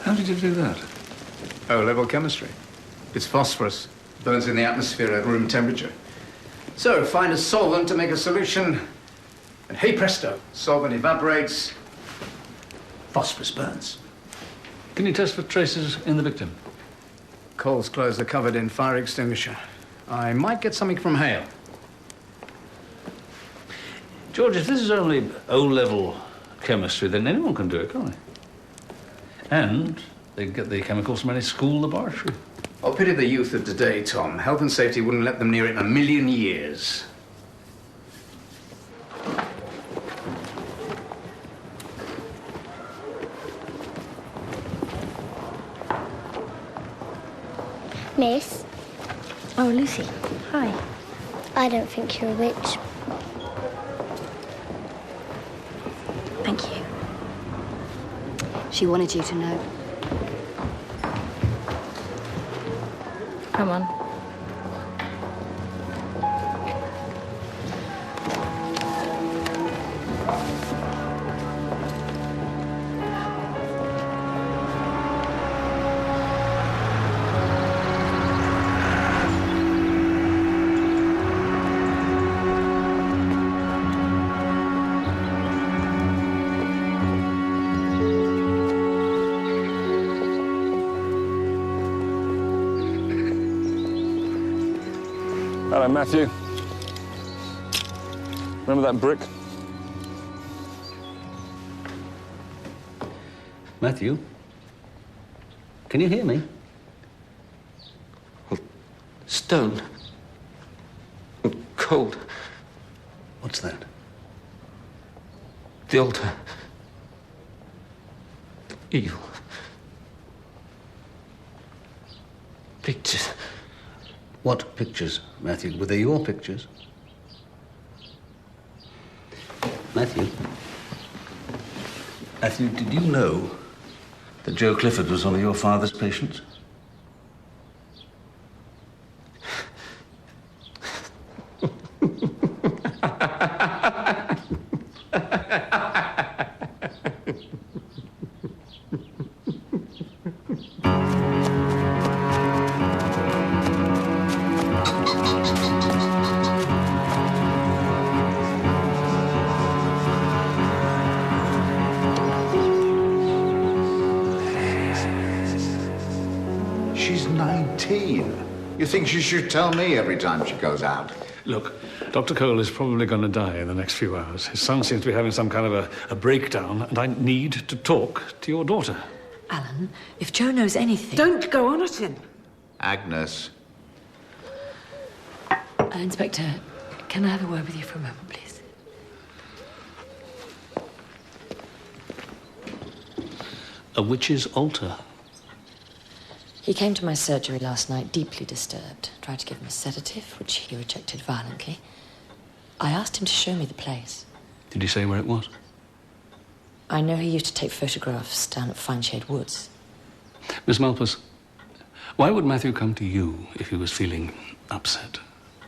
How did you do that? O-level chemistry. It's phosphorus. Burns in the atmosphere at room temperature. So, find a solvent to make a solution, and hey presto, solvent evaporates, phosphorus burns. Can you test for traces in the victim? Cole's clothes are covered in fire extinguisher. I might get something from Hale. George, if this is only O-level chemistry, then anyone can do it, can't they? And they get the chemicals from any school laboratory. I'll pity the youth of today, Tom. Health and safety wouldn't let them near it in a million years. Miss? Oh, Lucy. Hi. I don't think you're a witch. Thank you. She wanted you to know. Come on. Hello, Matthew. Remember that brick? Matthew? Can you hear me? Stone. Cold. What's that? The altar. Evil. Pictures. What pictures, Matthew? Were they your pictures? Matthew? Matthew, did you know that Joe Clifford was one of your father's patients? She's 19. You think she should tell me every time she goes out? Look, Dr. Cole is probably going to die in the next few hours. His son seems to be having some kind of a breakdown, and I need to talk to your daughter. Alan, if Joe knows anything... Don't go on at him. Agnes. Inspector, can I have a word with you for a moment, please? A witch's altar. He came to my surgery last night, deeply disturbed. Tried to give him a sedative, which he rejected violently. I asked him to show me the place. Did he say where it was? I know he used to take photographs down at Fineshade Woods. Miss Malpas, why would Matthew come to you if he was feeling upset?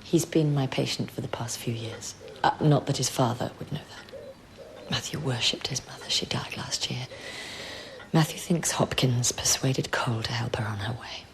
He's been my patient for the past few years. Not that his father would know that. Matthew worshipped his mother. She died last year. Matthew thinks Hopkins persuaded Cole to help her on her way.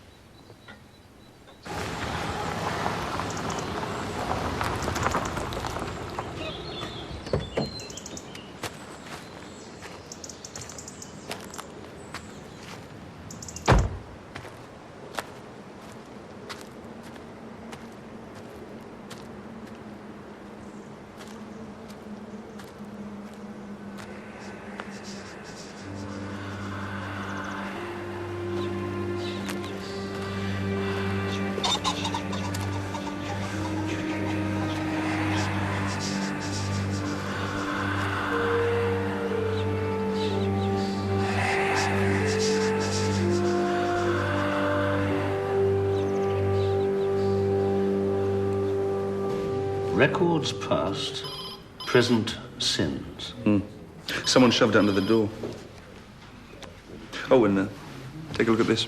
Records past, present sins. Someone shoved it under the door. Oh, and take a look at this.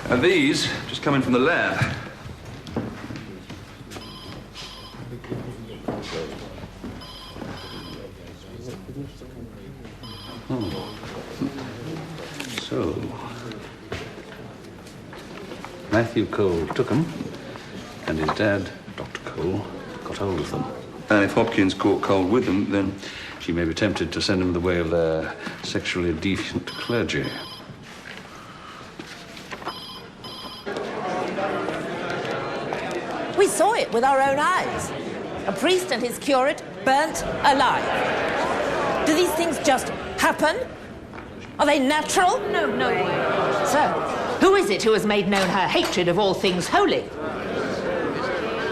And these just come in from the lab. So, Matthew Cole took them, and his dad, Dr. Cole, got hold of them. And if Hopkins caught Cole with them, then... She may be tempted to send him the way of their sexually deviant clergy. We saw it with our own eyes. A priest and his curate burnt alive. Do these things just happen? Are they natural? No way. So, who is it who has made known her hatred of all things holy?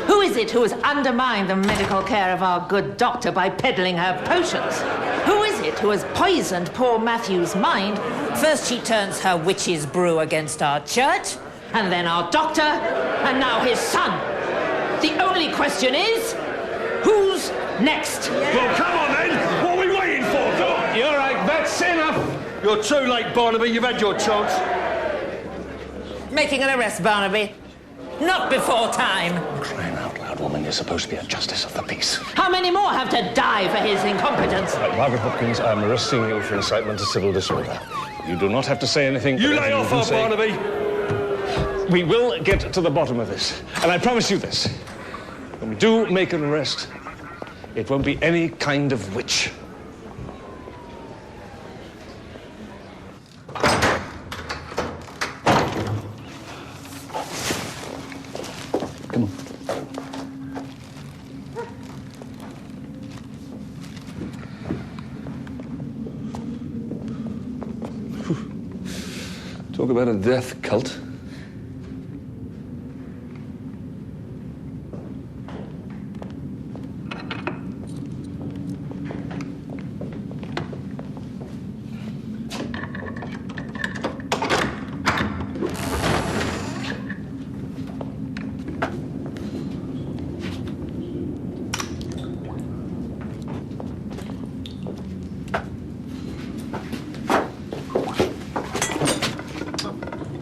Who is it who has undermined the medical care of our good doctor by peddling her potions? Who is it who has poisoned poor Matthew's mind? First she turns her witch's brew against our church, and then our doctor, and now his son. The only question is, who's next? Well, come on then! What are we waiting for? Come on! You're right, that's enough! You're too late, Barnaby. You've had your chance. Making an arrest, Barnaby. Not before time. Crying out loud, woman. You're supposed to be a justice of the peace. How many more have to die for his incompetence? Margaret Hopkins, I am arresting you for incitement to civil disorder. You do not have to say anything. You lay off her, Barnaby. We will get to the bottom of this. And I promise you this. When we do make an arrest, it won't be any kind of witch. Come on. Talk about a death cult.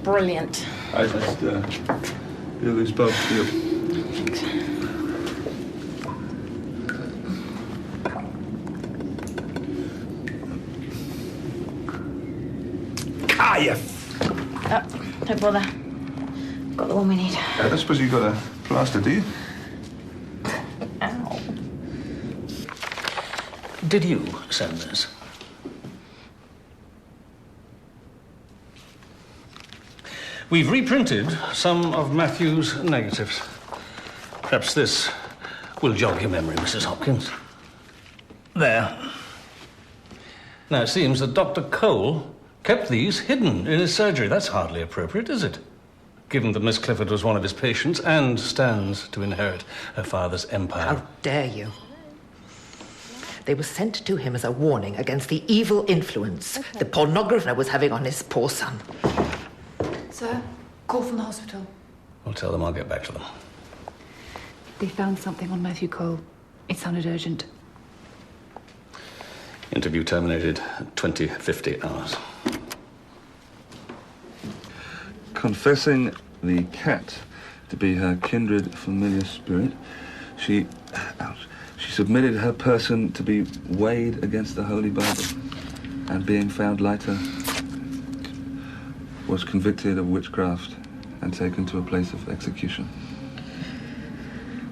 Brilliant. I just do this both for you. Ah, you Don't bother. Got the one we need. I don't suppose you've got a plaster, do you? Ow. Did you send this? We've reprinted some of Matthew's negatives. Perhaps this will jog your memory, Mrs. Hopkins. There. Now, it seems that Dr. Cole kept these hidden in his surgery. That's hardly appropriate, is it? Given that Miss Clifford was one of his patients and stands to inherit her father's empire. How dare you? They were sent to him as a warning against the evil influence the pornographer was having on his poor son. Sir, call from the hospital. I'll tell them I'll get back to them. They found something on Matthew Cole. It sounded urgent. Interview terminated at 20:50 hours. Confessing the cat to be her kindred familiar spirit, she submitted her person to be weighed against the Holy Bible, and being found lighter, was convicted of witchcraft and taken to a place of execution.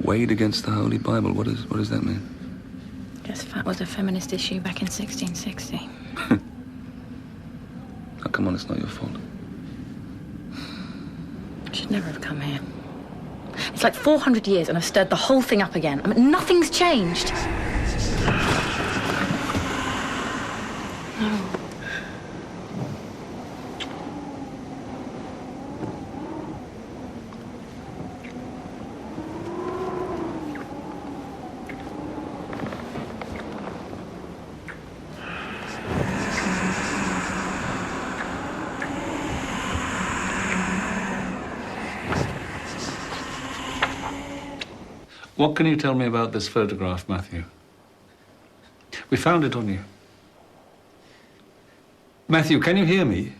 Weighed against the Holy Bible, what does that mean? Guess fat was a feminist issue back in 1660. Oh, come on, it's not your fault. I should never have come here. It's like 400 years and I've stirred the whole thing up again. I mean, nothing's changed. No. What can you tell me about this photograph, Matthew? We found it on you. Matthew, can you hear me?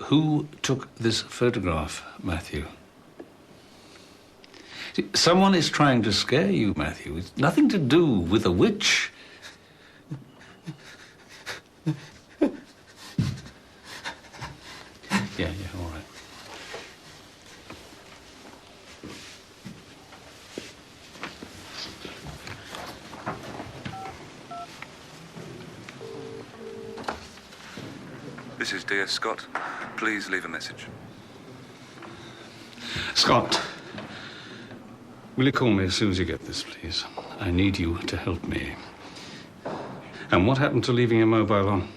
Who took this photograph, Matthew? See, someone is trying to scare you, Matthew. It's nothing to do with a witch. Yeah, all right. This is Dear Scott. Please leave a message. Scott, will you call me as soon as you get this, please? I need you to help me. And what happened to leaving your mobile on?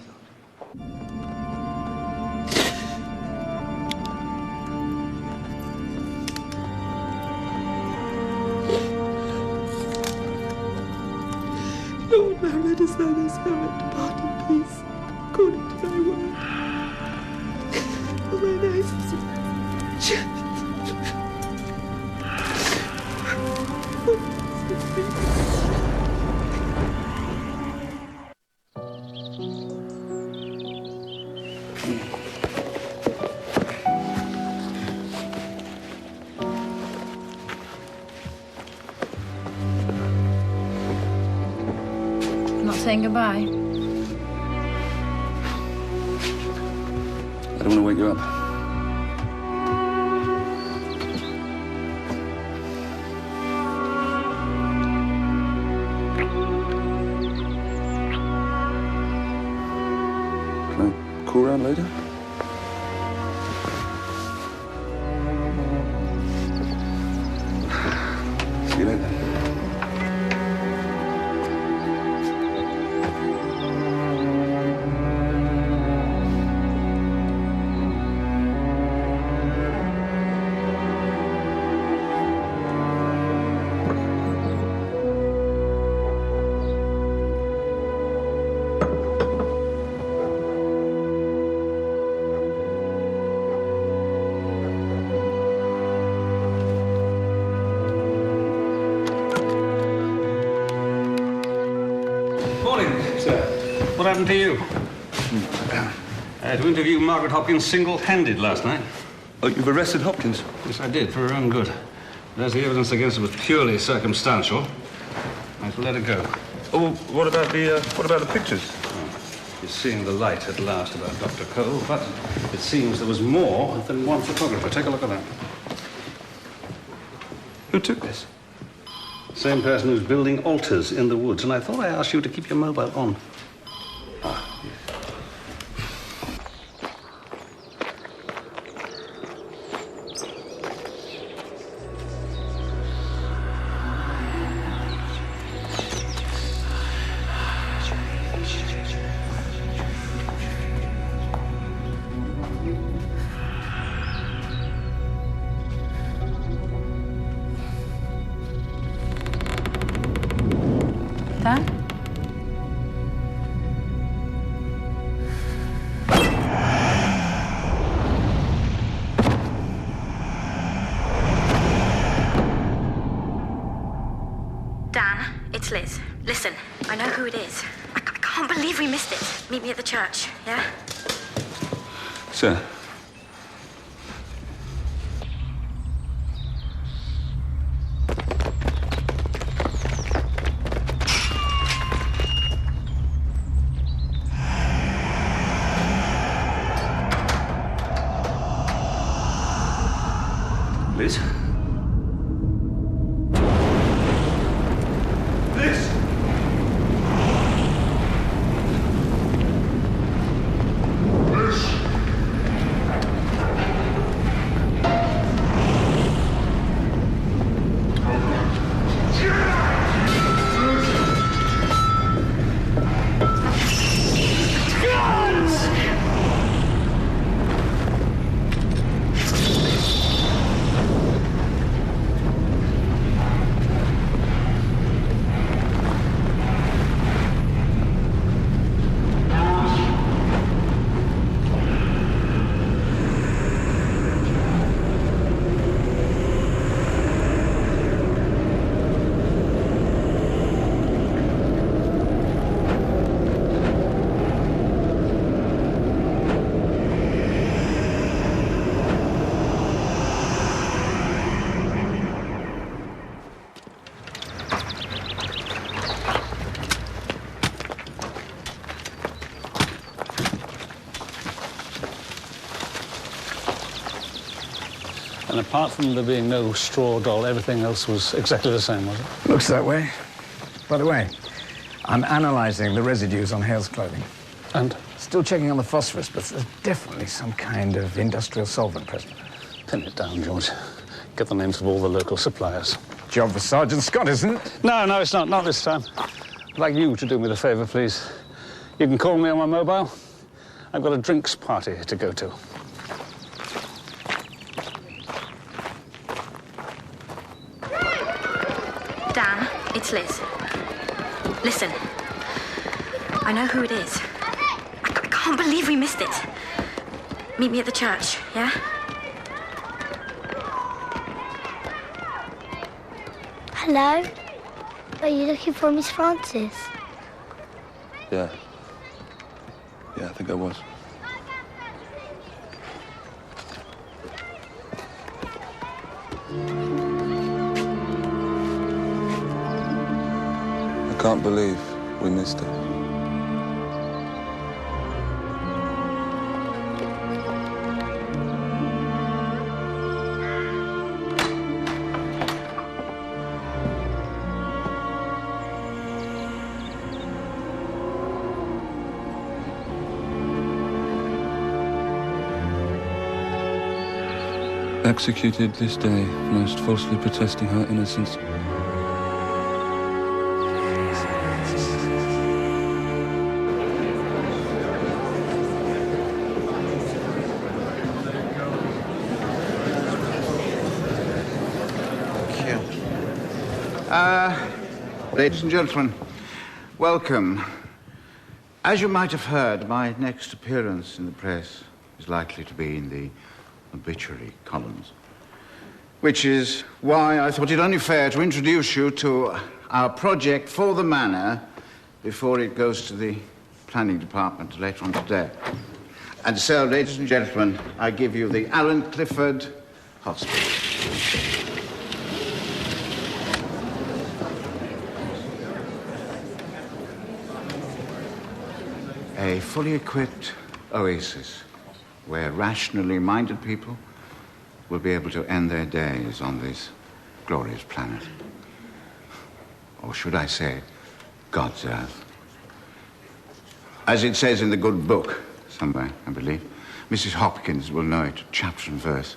Lord, now let us have this hermit depart in peace, according to thy word. For thy name Not saying goodbye. I don't want to wake you up. Can I call around later? See you later. Morning, sir. What happened to you? I had to interview Margaret Hopkins single-handed last night. Oh, you've arrested Hopkins? Yes, I did, for her own good. But as the evidence against her was purely circumstantial, I shall let her go. Oh, well, what about the pictures? You're seeing the light at last about Dr. Cole, but it seems there was more than one photographer. Take a look at that. Who took this? Same person who's building altars in the woods, and I thought I asked you to keep your mobile on. is. I can't believe we missed it. Meet me at the church, yeah? Sir. Liz? Liz! And apart from there being no straw doll, everything else was exactly the same, was it? Looks that way. By the way, I'm analysing the residues on Hale's clothing. And? Still checking on the phosphorus, but there's definitely some kind of industrial solvent present. Pin it down, George. Get the names of all the local suppliers. Job for Sergeant Scott, isn't it? No, it's not. Not this time. I'd like you to do me the favour, please. You can call me on my mobile. I've got a drinks party to go to. Dan, it's Liz. Listen, I know who it is. I can't believe we missed it. Meet me at the church, yeah? Hello? Are you looking for Miss Francis? Yeah. Yeah, I think I was. I can't believe we missed it. Executed this day, most falsely protesting her innocence. Ladies and gentlemen, welcome. As you might have heard, my next appearance in the press is likely to be in the obituary columns, which is why I thought it only fair to introduce you to our project for the manor before it goes to the planning department later on today. And so, ladies and gentlemen, I give you the Alan Clifford Hospital. A fully equipped oasis where rationally minded people will be able to end their days on this glorious planet. Or should I say, God's earth. As it says in the good book, somewhere, I believe, Mrs. Hopkins will know it, chapter and verse.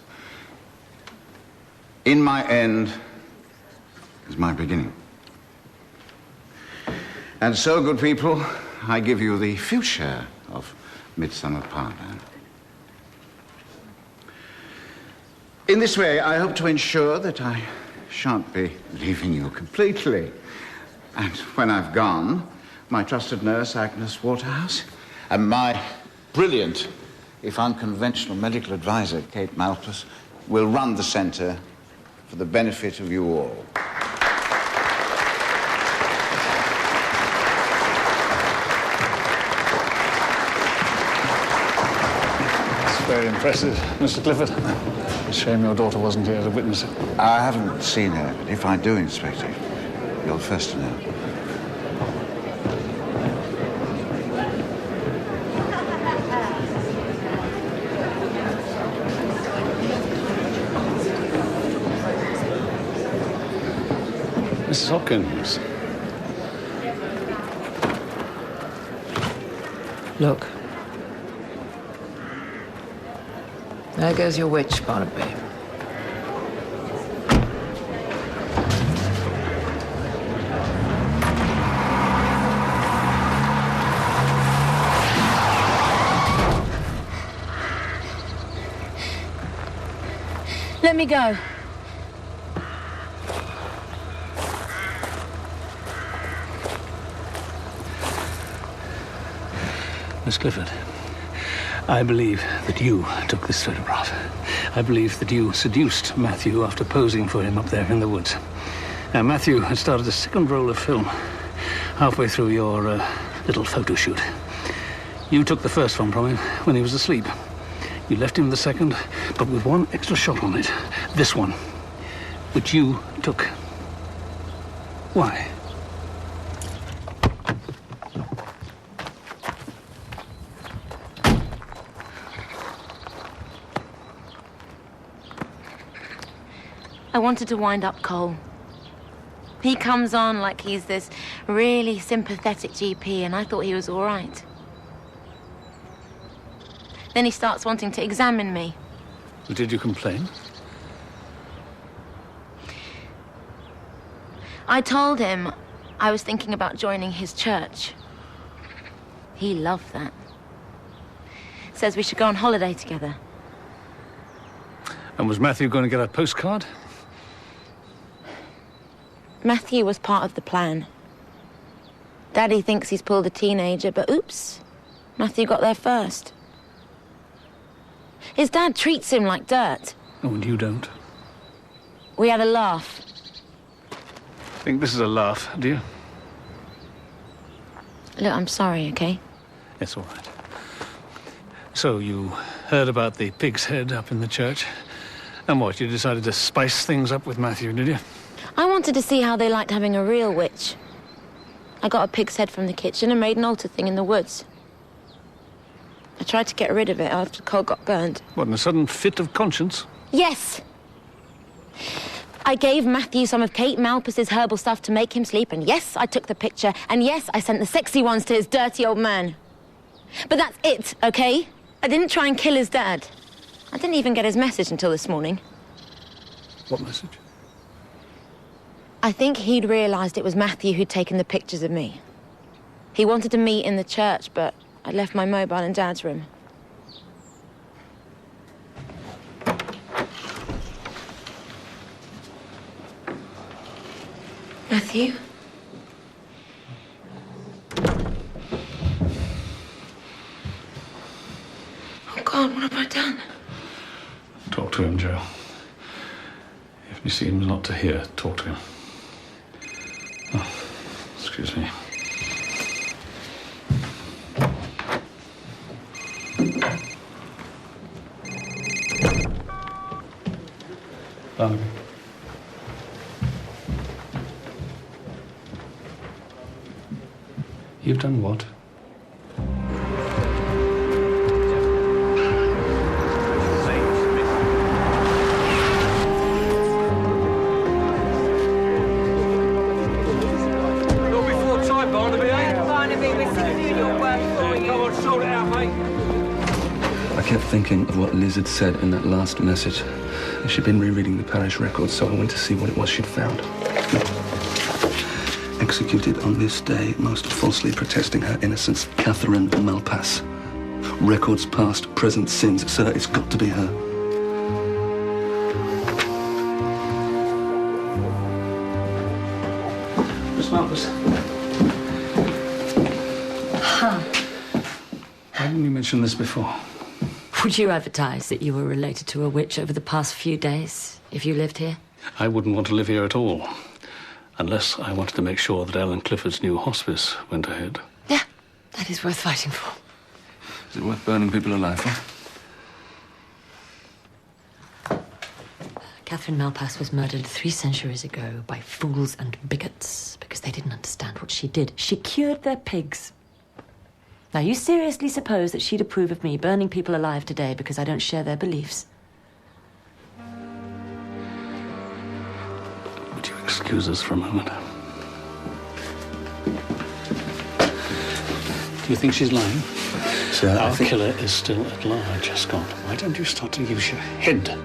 In my end is my beginning. And so, good people, I give you the future of Midsomer Parlour. In this way, I hope to ensure that I shan't be leaving you completely. And when I've gone, my trusted nurse, Agnes Waterhouse, and my brilliant, if unconventional medical advisor, Kate Malpas, will run the centre for the benefit of you all. Very impressive, Mr. Clifford. It's a shame your daughter wasn't here to witness it. I haven't seen her, but if I do, Inspector, you're the first to know. Mrs. Hopkins. Look. There goes your witch, Barnaby. Let me go. Miss Clifford, I believe that you took this photograph. I believe that you seduced Matthew after posing for him up there in the woods. Now, Matthew had started a second roll of film halfway through your little photo shoot. You took the first one from him when he was asleep. You left him the second, but with one extra shot on it. This one, which you took. Why? I wanted to wind up Cole. He comes on like he's this really sympathetic GP, and I thought he was all right. Then he starts wanting to examine me. Did you complain? I told him I was thinking about joining his church. He loved that. Says we should go on holiday together. And was Matthew going to get a postcard? Matthew was part of the plan. Daddy thinks he's pulled a teenager, but oops, Matthew got there first. His dad treats him like dirt. Oh, and you don't? We had a laugh. Think this is a laugh, do you? Look, I'm sorry, okay? It's all right. So you heard about the pig's head up in the church? And what, you decided to spice things up with Matthew, did you? I wanted to see how they liked having a real witch. I got a pig's head from the kitchen and made an altar thing in the woods. I tried to get rid of it after Cole got burned. What, in a sudden fit of conscience? Yes! I gave Matthew some of Kate Malpas's herbal stuff to make him sleep, and yes, I took the picture, and yes, I sent the sexy ones to his dirty old man. But that's it, okay? I didn't try and kill his dad. I didn't even get his message until this morning. What message? I think he'd realised it was Matthew who'd taken the pictures of me. He wanted to meet in the church, but I'd left my mobile in Dad's room. Matthew? Oh, God, what have I done? Talk to him, Joe. If he seems not to hear, talk to him. Oh, excuse me. Barnaby. You've done what? Not before time, Barnaby, eh? Barnaby, we're sick of doing your work for you. Come on, sort it out, mate. I kept thinking of what Liz had said in that last message. She'd been rereading the parish records, so I went to see what it was she'd found. Executed on this day, most falsely protesting her innocence, Catherine Malpas. Records past, present sins. Sir, it's got to be her. Miss Malpas. Huh. Why didn't you mention this before? Would you advertise that you were related to a witch over the past few days, if you lived here? I wouldn't want to live here at all. Unless I wanted to make sure that Ellen Clifford's new hospice went ahead. Yeah, that is worth fighting for. Is it worth burning people alive for? Catherine Malpass was murdered 3 centuries ago by fools and bigots because they didn't understand what she did. She cured their pigs. Now, you seriously suppose that she'd approve of me burning people alive today because I don't share their beliefs? Would you excuse us for a moment? Do you think she's lying? Sir, Our killer is still at large, Scott. Why don't you start to use your head?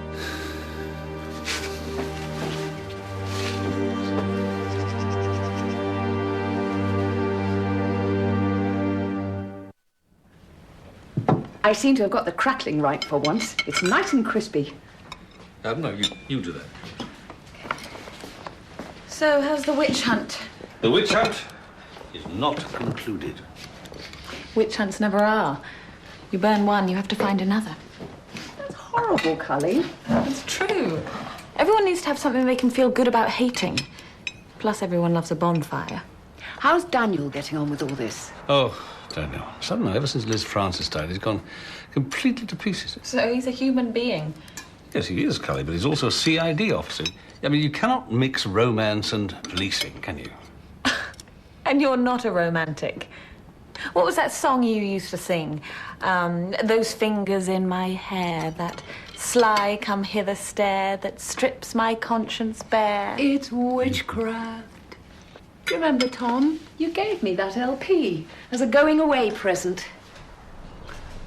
I seem to have got the crackling right for once. It's nice and crispy. No, you do that. So, how's the witch hunt? The witch hunt is not concluded. Witch hunts never are. You burn one, you have to find another. That's horrible, Cully. It's true. Everyone needs to have something they can feel good about hating. Plus, everyone loves a bonfire. How's Daniel getting on with all this? Oh, Daniel. Suddenly, ever since Liz Francis died, he's gone completely to pieces. So he's a human being. Yes, he is, Cully, but he's also a CID officer. I mean, you cannot mix romance and policing, can you? And you're not a romantic. What was that song you used to sing? Those fingers in my hair, that sly come hither stare that strips my conscience bare. It's witchcraft. Remember, Tom? You gave me that LP as a going-away present.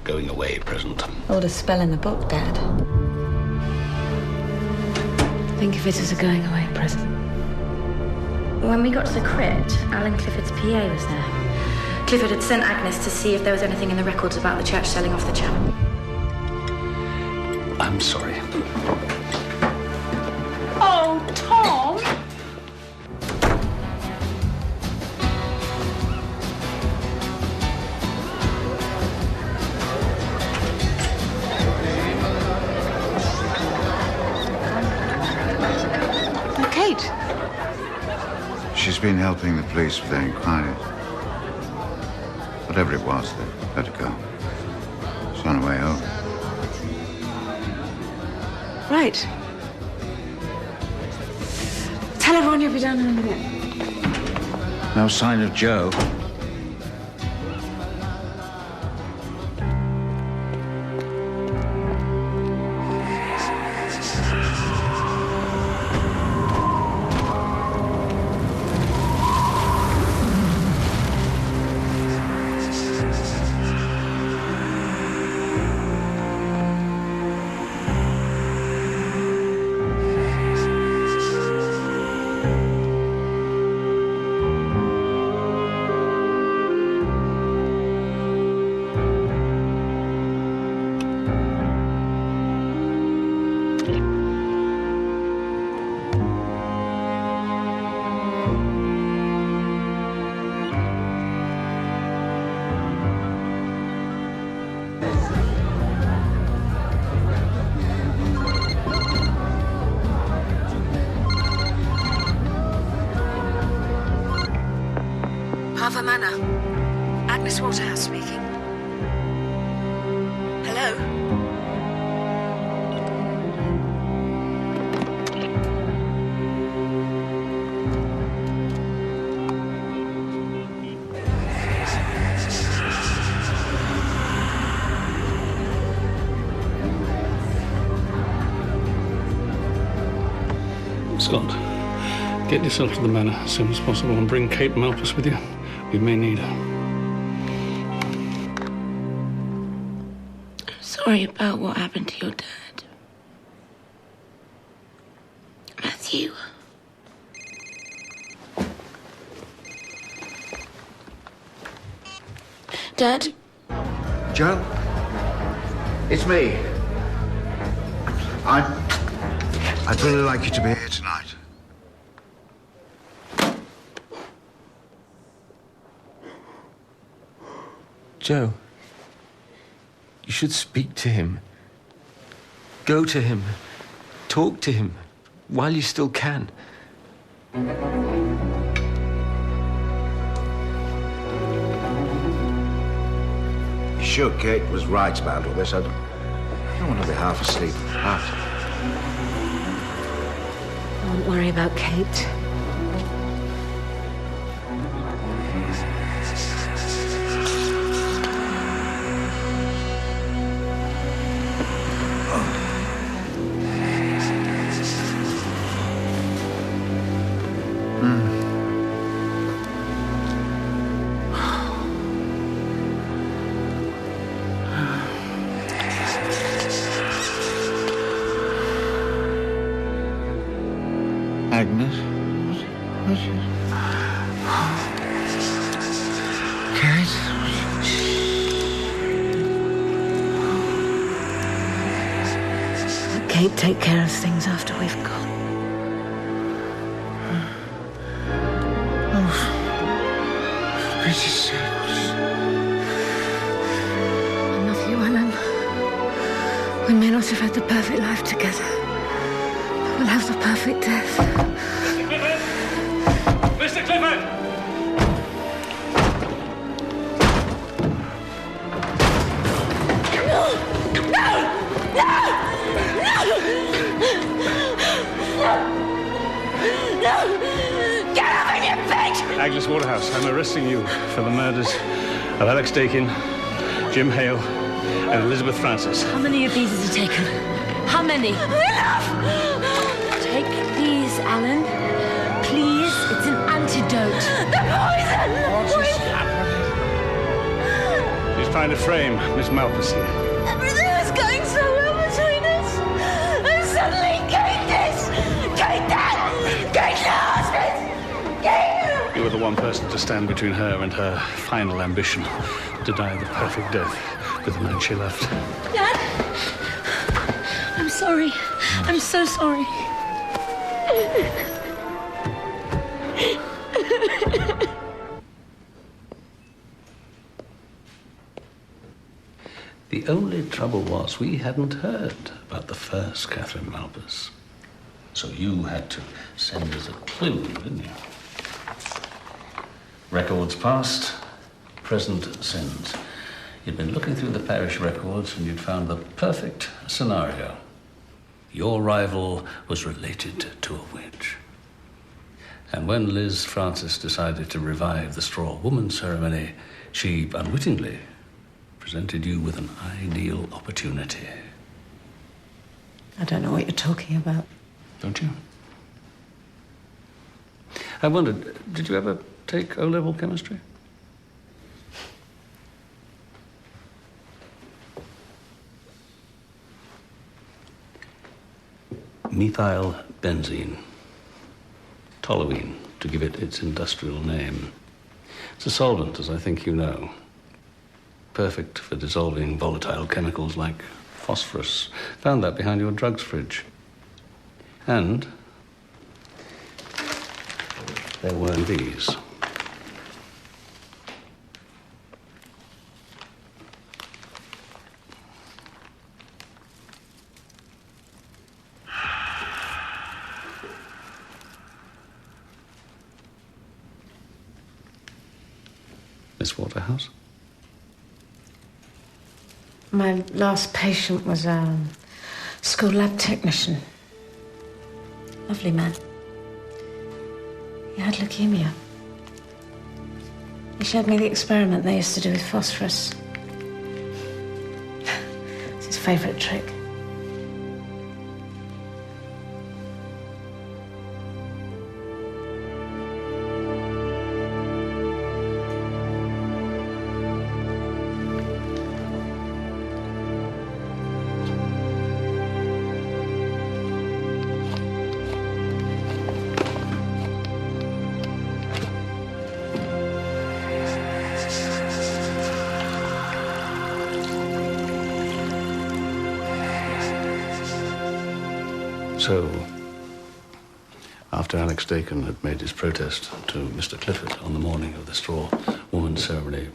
Going away present. Oldest spell in the book, Dad. Think of it as a going-away present. When we got to the crypt, Alan Clifford's PA was there. Clifford had sent Agnes to see if there was anything in the records about the church selling off the chapel. I'm sorry. Oh, Tom! Kate. She's been helping the police with their inquiries. Whatever it was, they let her go. She's on her way home. Right. Tell everyone you'll be down in a minute. No sign of Joe. Harbour Manor. Agnes Waterhouse speaking. Hello? Scott, get yourself to the manor as soon as possible and bring Kate Malpass with you. We may need her. I'm sorry about what happened to your dad. Matthew. Dad? Joe? It's me. I'd really like you to be here tonight. Joe, you should speak to him. Go to him. Talk to him while you still can. You sure Kate was right about all this? I don't want to be half asleep. won't worry about Kate. Agnes? What's it? Kate? Let Kate take care of things after we've gone. Oh, for pity's sake. I love you, Ellen. We may not have had the perfect life together. We'll have the perfect death. Mr. Clifford! No! No! No! No! No! Get off of your feet! Agnes Waterhouse, I'm arresting you for the murders of Alex Dakin, Jim Hale, and Elizabeth Francis. How many of these has he taken? How many? Enough! Take these, Alan. Please, it's an antidote. The poison! What is happening? She's trying to frame Miss Malpas here. Everything was going so well between us. And suddenly, Kate this! Kate that! Kate the husband! Kate! You were the one person to stand between her and her final ambition to die the perfect death with the man she loved. Dad? I'm sorry. I'm so sorry. The only trouble was we hadn't heard about the first Catherine Malpas. So you had to send us a clue, didn't you? Records past, present since. You'd been looking through the parish records and you'd found the perfect scenario. Your rival was related to a witch. And when Liz Francis decided to revive the straw woman ceremony, she unwittingly presented you with an ideal opportunity. I don't know what you're talking about. Don't you? I wondered, did you ever take O-level chemistry? Methyl benzene. Toluene, to give it its industrial name. It's a solvent, as I think you know. Perfect for dissolving volatile chemicals like phosphorus. Found that behind your drugs fridge. And there were these. Miss Waterhouse? My last patient was a school lab technician. Lovely man. He had leukemia. He showed me the experiment they used to do with phosphorus. It's his favourite trick. So, after Alex Dakin had made his protest to Mr. Clifford on the morning of the straw woman ceremony,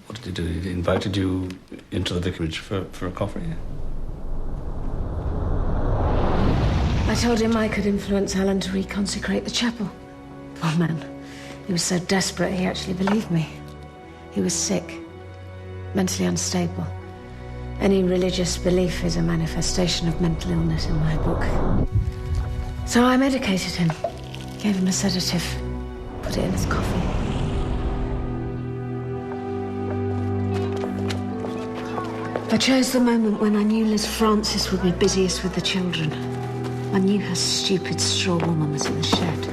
what did he do? He invited you into the vicarage for a coffee? I told him I could influence Alan to reconsecrate the chapel. Oh, man. He was so desperate he actually believed me. He was sick, mentally unstable. Any religious belief is a manifestation of mental illness in my book. So I medicated him, gave him a sedative, put it in his coffee. I chose the moment when I knew Liz Francis would be busiest with the children. I knew her stupid straw woman was in the shed.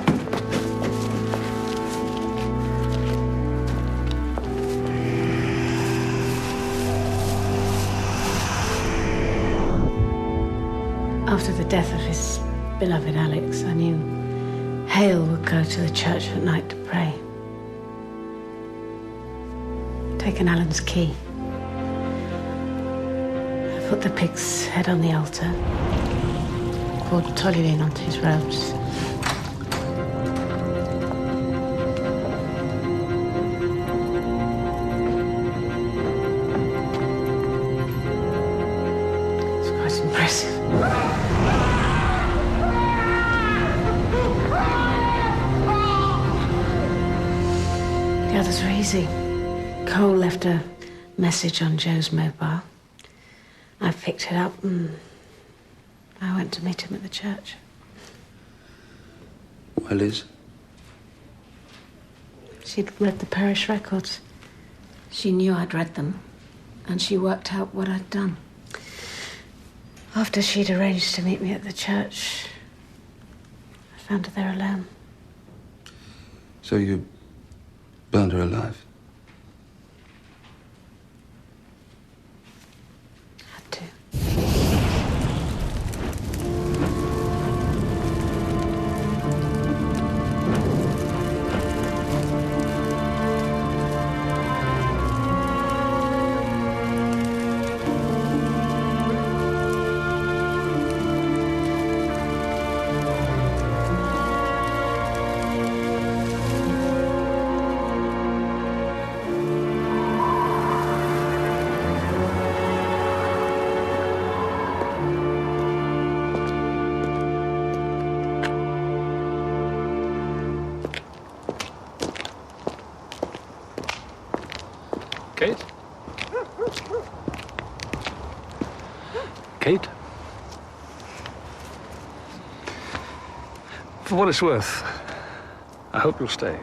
After the death of his beloved Alex, I knew Hale would go to the church at night to pray. Taken Alan's key. I put the pig's head on the altar, poured toluene onto his robes. It's quite impressive. The others were easy. Cole left a message on Joe's mobile. I picked it up and I went to meet him at the church. Why, Liz? She'd read the parish records. She knew I'd read them, and she worked out what I'd done. After she'd arranged to meet me at the church, I found her there alone. So you burned her alive? Had to. Kate? Kate? For what it's worth, I hope you'll stay.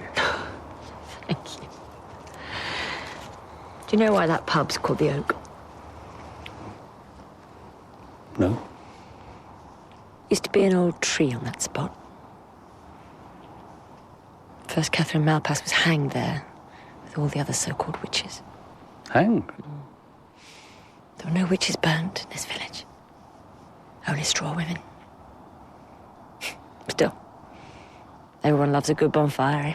Thank you. Do you know why that pub's called the Oak? No. Used to be an old tree on that spot. First Catherine Malpass was hanged there with all the other so-called witches. Hanged? There were no witches burnt in this village. Only straw women. Still, everyone loves a good bonfire, eh?